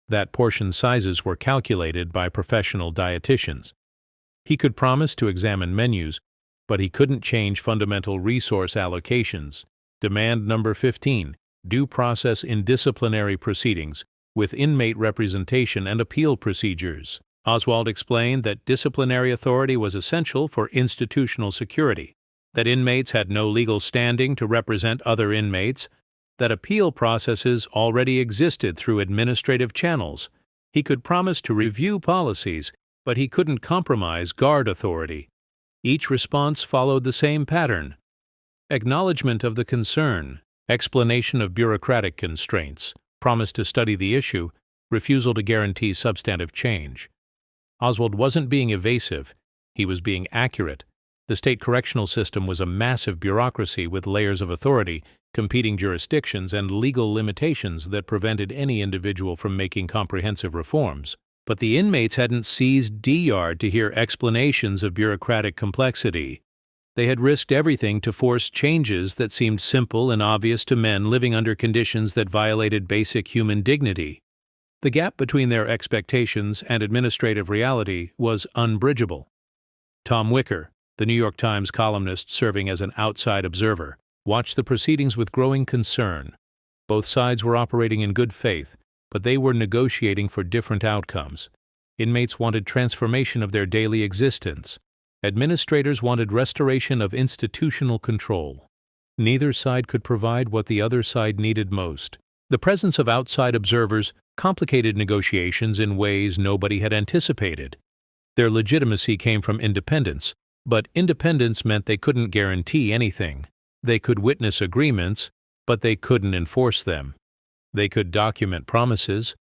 that portion sizes were calculated by professional dietitians. He could promise to examine menus, but he couldn't change fundamental resource allocations. Demand number 15. Due process in disciplinary proceedings, with inmate representation and appeal procedures. Oswald explained that disciplinary authority was essential for institutional security, that inmates had no legal standing to represent other inmates, that appeal processes already existed through administrative channels. He could promise to review policies, but he couldn't compromise guard authority. Each response followed the same pattern: acknowledgement of the concern, explanation of bureaucratic constraints, promise to study the issue, refusal to guarantee substantive change. Oswald wasn't being evasive, he was being accurate. The state correctional system was a massive bureaucracy with layers of authority, competing jurisdictions, and legal limitations that prevented any individual from making comprehensive reforms. But the inmates hadn't seized D-Yard to hear explanations of bureaucratic complexity. They had risked everything to force changes that seemed simple and obvious to men living under conditions that violated basic human dignity. The gap between their expectations and administrative reality was unbridgeable. Tom Wicker, the New York Times columnist serving as an outside observer, watched the proceedings with growing concern. Both sides were operating in good faith, but they were negotiating for different outcomes. Inmates wanted transformation of their daily existence. Administrators wanted restoration of institutional control. Neither side could provide what the other side needed most. The presence of outside observers complicated negotiations in ways nobody had anticipated. Their legitimacy came from independence, but independence meant they couldn't guarantee anything. They could witness agreements, but they couldn't enforce them. They could document promises,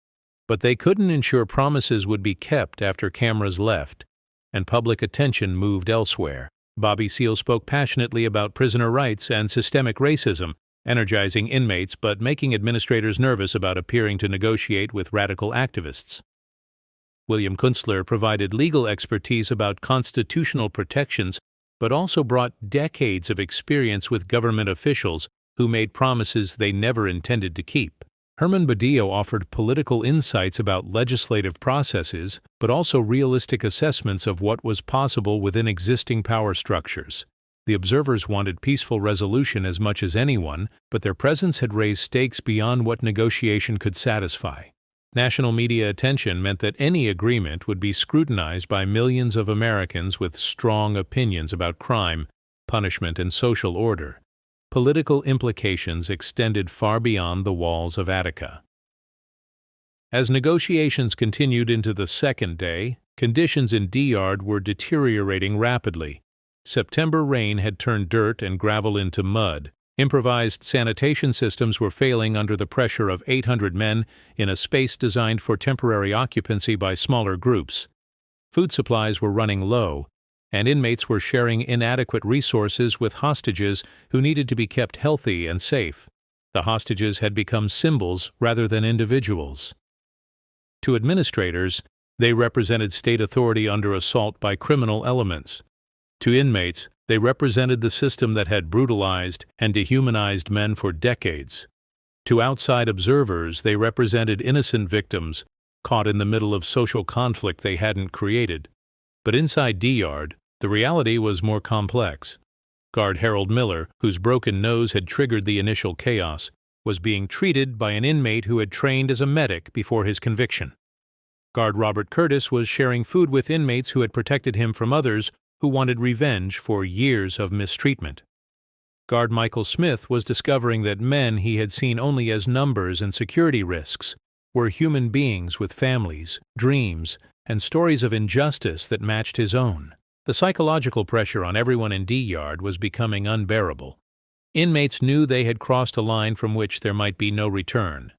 but they couldn't ensure promises would be kept after cameras left and public attention moved elsewhere. Bobby Seale spoke passionately about prisoner rights and systemic racism, energizing inmates but making administrators nervous about appearing to negotiate with radical activists. William Kunstler provided legal expertise about constitutional protections, but also brought decades of experience with government officials who made promises they never intended to keep. Herman Badillo offered political insights about legislative processes, but also realistic assessments of what was possible within existing power structures. The observers wanted peaceful resolution as much as anyone, but their presence had raised stakes beyond what negotiation could satisfy. National media attention meant that any agreement would be scrutinized by millions of Americans with strong opinions about crime, punishment, and social order. Political implications extended far beyond the walls of Attica. As negotiations continued into the second day, conditions in D-Yard were deteriorating rapidly. September rain had turned dirt and gravel into mud. Improvised sanitation systems were failing under the pressure of 800 men in a space designed for temporary occupancy by smaller groups. Food supplies were running low, and inmates were sharing inadequate resources with hostages who needed to be kept healthy and safe. The hostages had become symbols rather than individuals. To administrators, they represented state authority under assault by criminal elements. To inmates, they represented the system that had brutalized and dehumanized men for decades. To outside observers, they represented innocent victims caught in the middle of social conflict they hadn't created. But inside D-Yard, the reality was more complex. Guard Harold Miller, whose broken nose had triggered the initial chaos, was being treated by an inmate who had trained as a medic before his conviction. Guard Robert Curtis was sharing food with inmates who had protected him from others who wanted revenge for years of mistreatment. Guard Michael Smith was discovering that men he had seen only as numbers and security risks were human beings with families, dreams, and stories of injustice that matched his own. The psychological pressure on everyone in D-Yard was becoming unbearable. Inmates knew they had crossed a line from which there might be no return.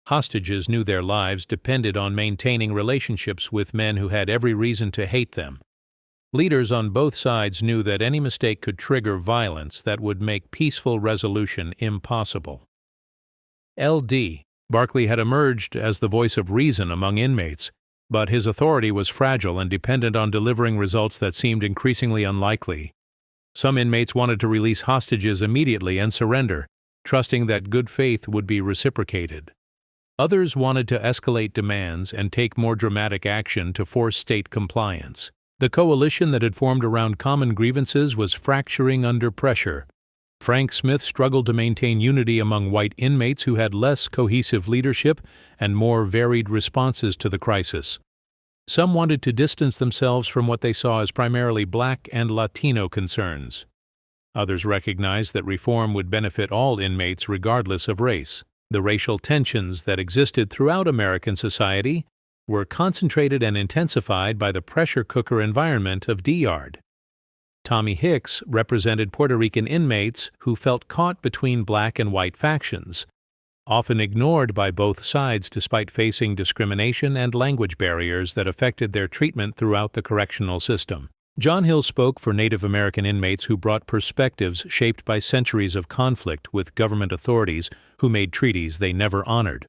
Hostages knew their lives depended on maintaining relationships with men who had every reason to hate them. Leaders on both sides knew that any mistake could trigger violence that would make peaceful resolution impossible. L.D. Barkley had emerged as the voice of reason among inmates, but his authority was fragile and dependent on delivering results that seemed increasingly unlikely. Some inmates wanted to release hostages immediately and surrender, trusting that good faith would be reciprocated. Others wanted to escalate demands and take more dramatic action to force state compliance. The coalition that had formed around common grievances was fracturing under pressure. Frank Smith struggled to maintain unity among white inmates who had less cohesive leadership and more varied responses to the crisis. Some wanted to distance themselves from what they saw as primarily Black and Latino concerns. Others recognized that reform would benefit all inmates regardless of race. The racial tensions that existed throughout American society were concentrated and intensified by the pressure cooker environment of D-Yard. Tommy Hicks represented Puerto Rican inmates who felt caught between black and white factions, often ignored by both sides despite facing discrimination and language barriers that affected their treatment throughout the correctional system. John Hill spoke for Native American inmates who brought perspectives shaped by centuries of conflict with government authorities who made treaties they never honored.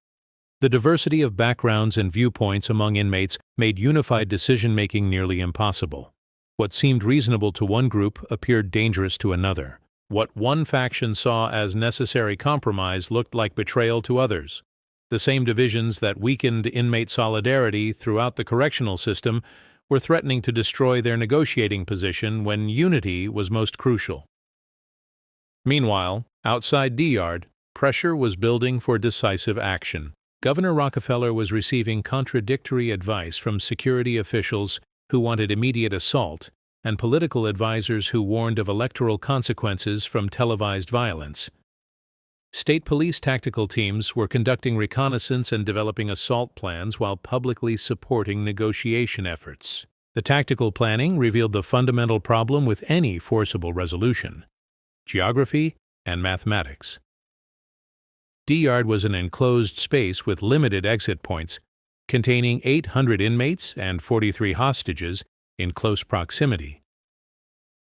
The diversity of backgrounds and viewpoints among inmates made unified decision-making nearly impossible. What seemed reasonable to one group appeared dangerous to another. What one faction saw as necessary compromise looked like betrayal to others. The same divisions that weakened inmate solidarity throughout the correctional system were threatening to destroy their negotiating position when unity was most crucial. Meanwhile, outside D-Yard, pressure was building for decisive action. Governor Rockefeller was receiving contradictory advice from security officials who wanted immediate assault and political advisors who warned of electoral consequences from televised violence. State police tactical teams were conducting reconnaissance and developing assault plans while publicly supporting negotiation efforts. The tactical planning revealed the fundamental problem with any forcible resolution: geography and mathematics. D-Yard was an enclosed space with limited exit points, containing 800 inmates and 43 hostages in close proximity.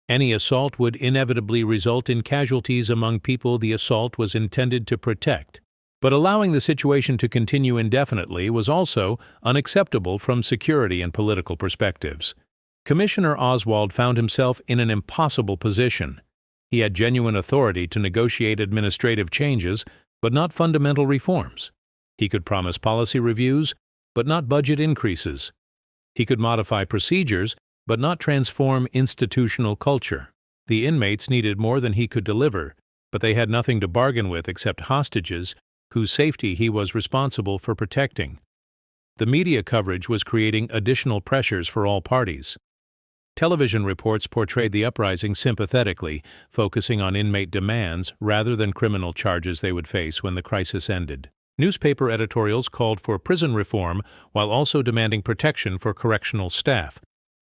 Any assault would inevitably result in casualties among people the assault was intended to protect, but allowing the situation to continue indefinitely was also unacceptable from security and political perspectives. Commissioner Oswald found himself in an impossible position. He had genuine authority to negotiate administrative changes, but not fundamental reforms. He could promise policy reviews, but not budget increases. He could modify procedures, but not transform institutional culture. The inmates needed more than he could deliver, but they had nothing to bargain with except hostages whose safety he was responsible for protecting. The media coverage was creating additional pressures for all parties. Television reports portrayed the uprising sympathetically, focusing on inmate demands rather than criminal charges they would face when the crisis ended. Newspaper editorials called for prison reform while also demanding protection for correctional staff.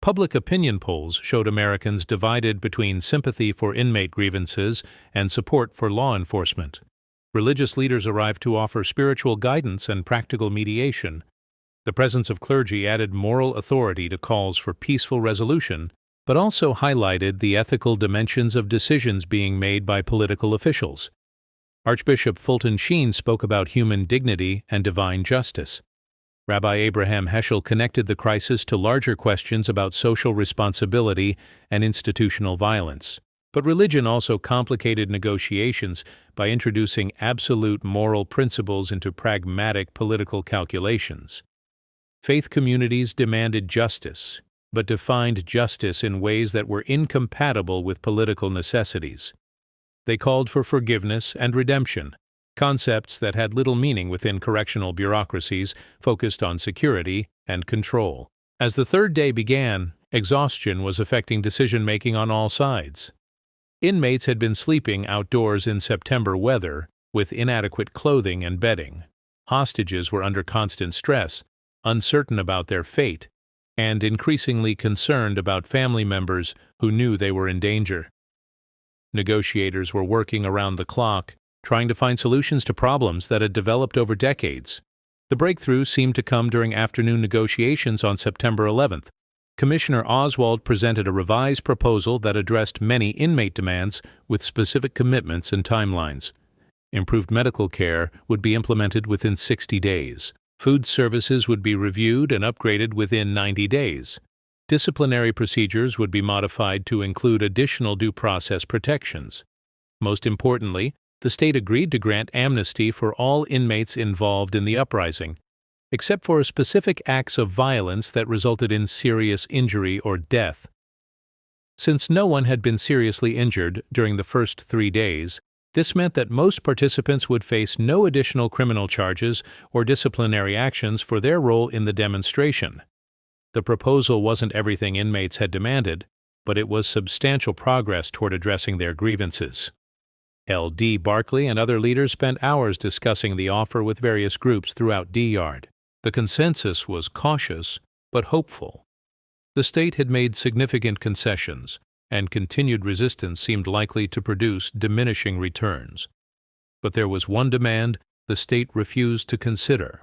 Public opinion polls showed Americans divided between sympathy for inmate grievances and support for law enforcement. Religious leaders arrived to offer spiritual guidance and practical mediation. The presence of clergy added moral authority to calls for peaceful resolution, but also highlighted the ethical dimensions of decisions being made by political officials. Archbishop Fulton Sheen spoke about human dignity and divine justice. Rabbi Abraham Heschel connected the crisis to larger questions about social responsibility and institutional violence. But religion also complicated negotiations by introducing absolute moral principles into pragmatic political calculations. Faith communities demanded justice, but defined justice in ways that were incompatible with political necessities. They called for forgiveness and redemption, concepts that had little meaning within correctional bureaucracies focused on security and control. As the third day began, exhaustion was affecting decision-making on all sides. Inmates had been sleeping outdoors in September weather with inadequate clothing and bedding. Hostages were under constant stress, uncertain about their fate, and increasingly concerned about family members who knew they were in danger. Negotiators were working around the clock, trying to find solutions to problems that had developed over decades. The breakthrough seemed to come during afternoon negotiations on September 11th. Commissioner Oswald presented a revised proposal that addressed many inmate demands with specific commitments and timelines. Improved medical care would be implemented within 60 days. Food services would be reviewed and upgraded within 90 days. Disciplinary procedures would be modified to include additional due process protections. Most importantly, the state agreed to grant amnesty for all inmates involved in the uprising, except for specific acts of violence that resulted in serious injury or death. Since no one had been seriously injured during the first 3 days, this meant that most participants would face no additional criminal charges or disciplinary actions for their role in the demonstration. The proposal wasn't everything inmates had demanded, but it was substantial progress toward addressing their grievances. L.D. Barkley and other leaders spent hours discussing the offer with various groups throughout D-Yard. The consensus was cautious, but hopeful. The state had made significant concessions, and continued resistance seemed likely to produce diminishing returns. But there was one demand the state refused to consider: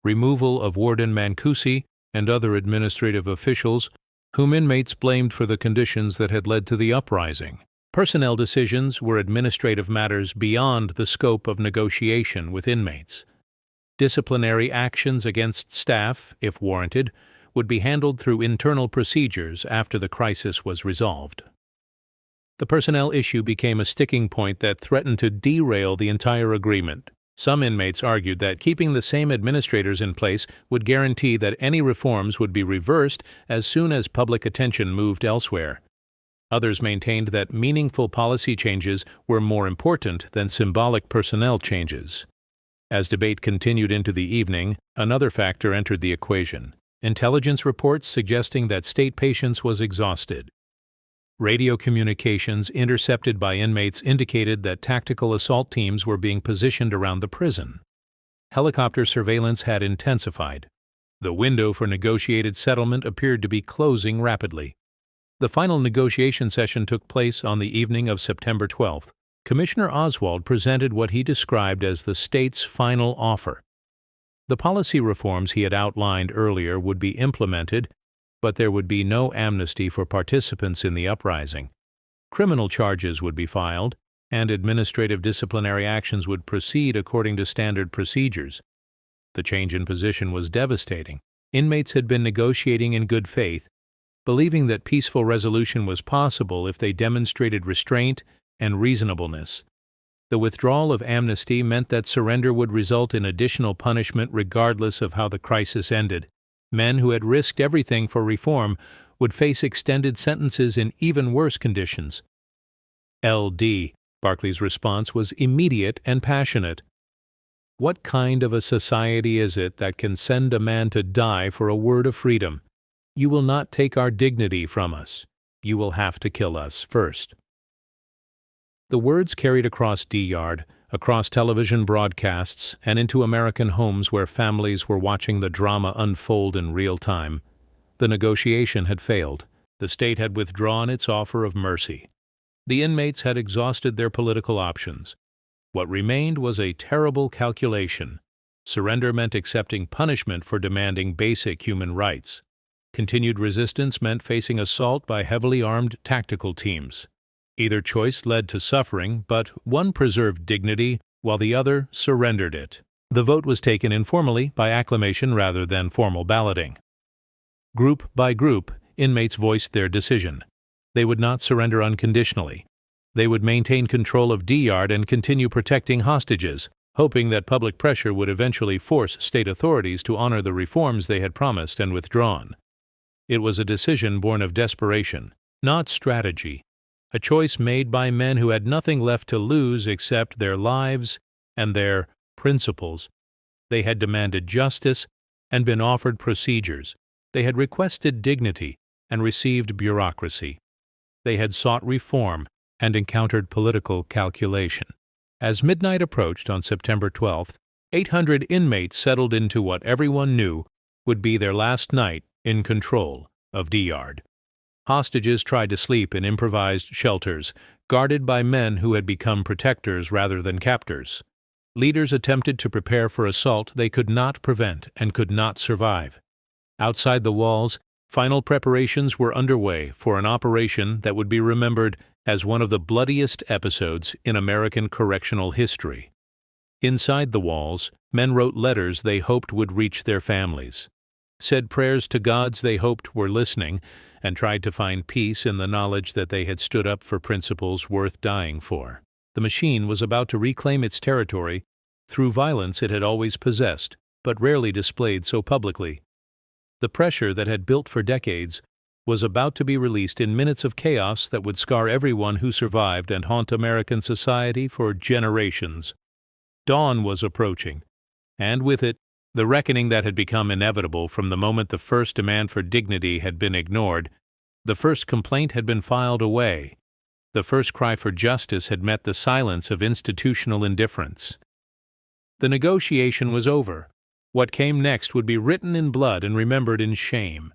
removal of Warden Mancusi and other administrative officials whom inmates blamed for the conditions that had led to the uprising. Personnel decisions were administrative matters beyond the scope of negotiation with inmates. Disciplinary actions against staff, if warranted, would be handled through internal procedures after the crisis was resolved. The personnel issue became a sticking point that threatened to derail the entire agreement. Some inmates argued that keeping the same administrators in place would guarantee that any reforms would be reversed as soon as public attention moved elsewhere. Others maintained that meaningful policy changes were more important than symbolic personnel changes. As debate continued into the evening, another factor entered the equation: intelligence reports suggesting that state patience was exhausted. Radio communications intercepted by inmates indicated that tactical assault teams were being positioned around the prison. Helicopter surveillance had intensified. The window for negotiated settlement appeared to be closing rapidly. The final negotiation session took place on the evening of September 12th. Commissioner Oswald presented what he described as the state's final offer. The policy reforms he had outlined earlier would be implemented, but there would be no amnesty for participants in the uprising. Criminal charges would be filed, and administrative disciplinary actions would proceed according to standard procedures. The change in position was devastating. Inmates had been negotiating in good faith, believing that peaceful resolution was possible if they demonstrated restraint and reasonableness. The withdrawal of amnesty meant that surrender would result in additional punishment regardless of how the crisis ended. Men who had risked everything for reform would face extended sentences in even worse conditions. L.D. Barkley's response was immediate and passionate. "What kind of a society is it that can send a man to die for a word of freedom? You will not take our dignity from us. You will have to kill us first." The words carried across D-Yard, across television broadcasts, and into American homes where families were watching the drama unfold in real time. The negotiation had failed. The state had withdrawn its offer of mercy. The inmates had exhausted their political options. What remained was a terrible calculation. Surrender meant accepting punishment for demanding basic human rights. Continued resistance meant facing assault by heavily armed tactical teams. Either choice led to suffering, but one preserved dignity while the other surrendered it. The vote was taken informally by acclamation rather than formal balloting. Group by group, inmates voiced their decision. They would not surrender unconditionally. They would maintain control of D-Yard and continue protecting hostages, hoping that public pressure would eventually force state authorities to honor the reforms they had promised and withdrawn. It was a decision born of desperation, not strategy. A choice made by men who had nothing left to lose except their lives and their principles. They had demanded justice and been offered procedures. They had requested dignity and received bureaucracy. They had sought reform and encountered political calculation. As midnight approached on September 12th, 800 inmates settled into what everyone knew would be their last night in control of D-Yard. Hostages tried to sleep in improvised shelters, guarded by men who had become protectors rather than captors. Leaders attempted to prepare for assault they could not prevent and could not survive. Outside the walls, final preparations were underway for an operation that would be remembered as one of the bloodiest episodes in American correctional history. Inside the walls, men wrote letters they hoped would reach their families, said prayers to gods they hoped were listening, and tried to find peace in the knowledge that they had stood up for principles worth dying for. The machine was about to reclaim its territory through violence it had always possessed, but rarely displayed so publicly. The pressure that had built for decades was about to be released in minutes of chaos that would scar everyone who survived and haunt American society for generations. Dawn was approaching, and with it, the reckoning that had become inevitable from the moment the first demand for dignity had been ignored, the first complaint had been filed away, the first cry for justice had met the silence of institutional indifference. The negotiation was over. What came next would be written in blood and remembered in shame.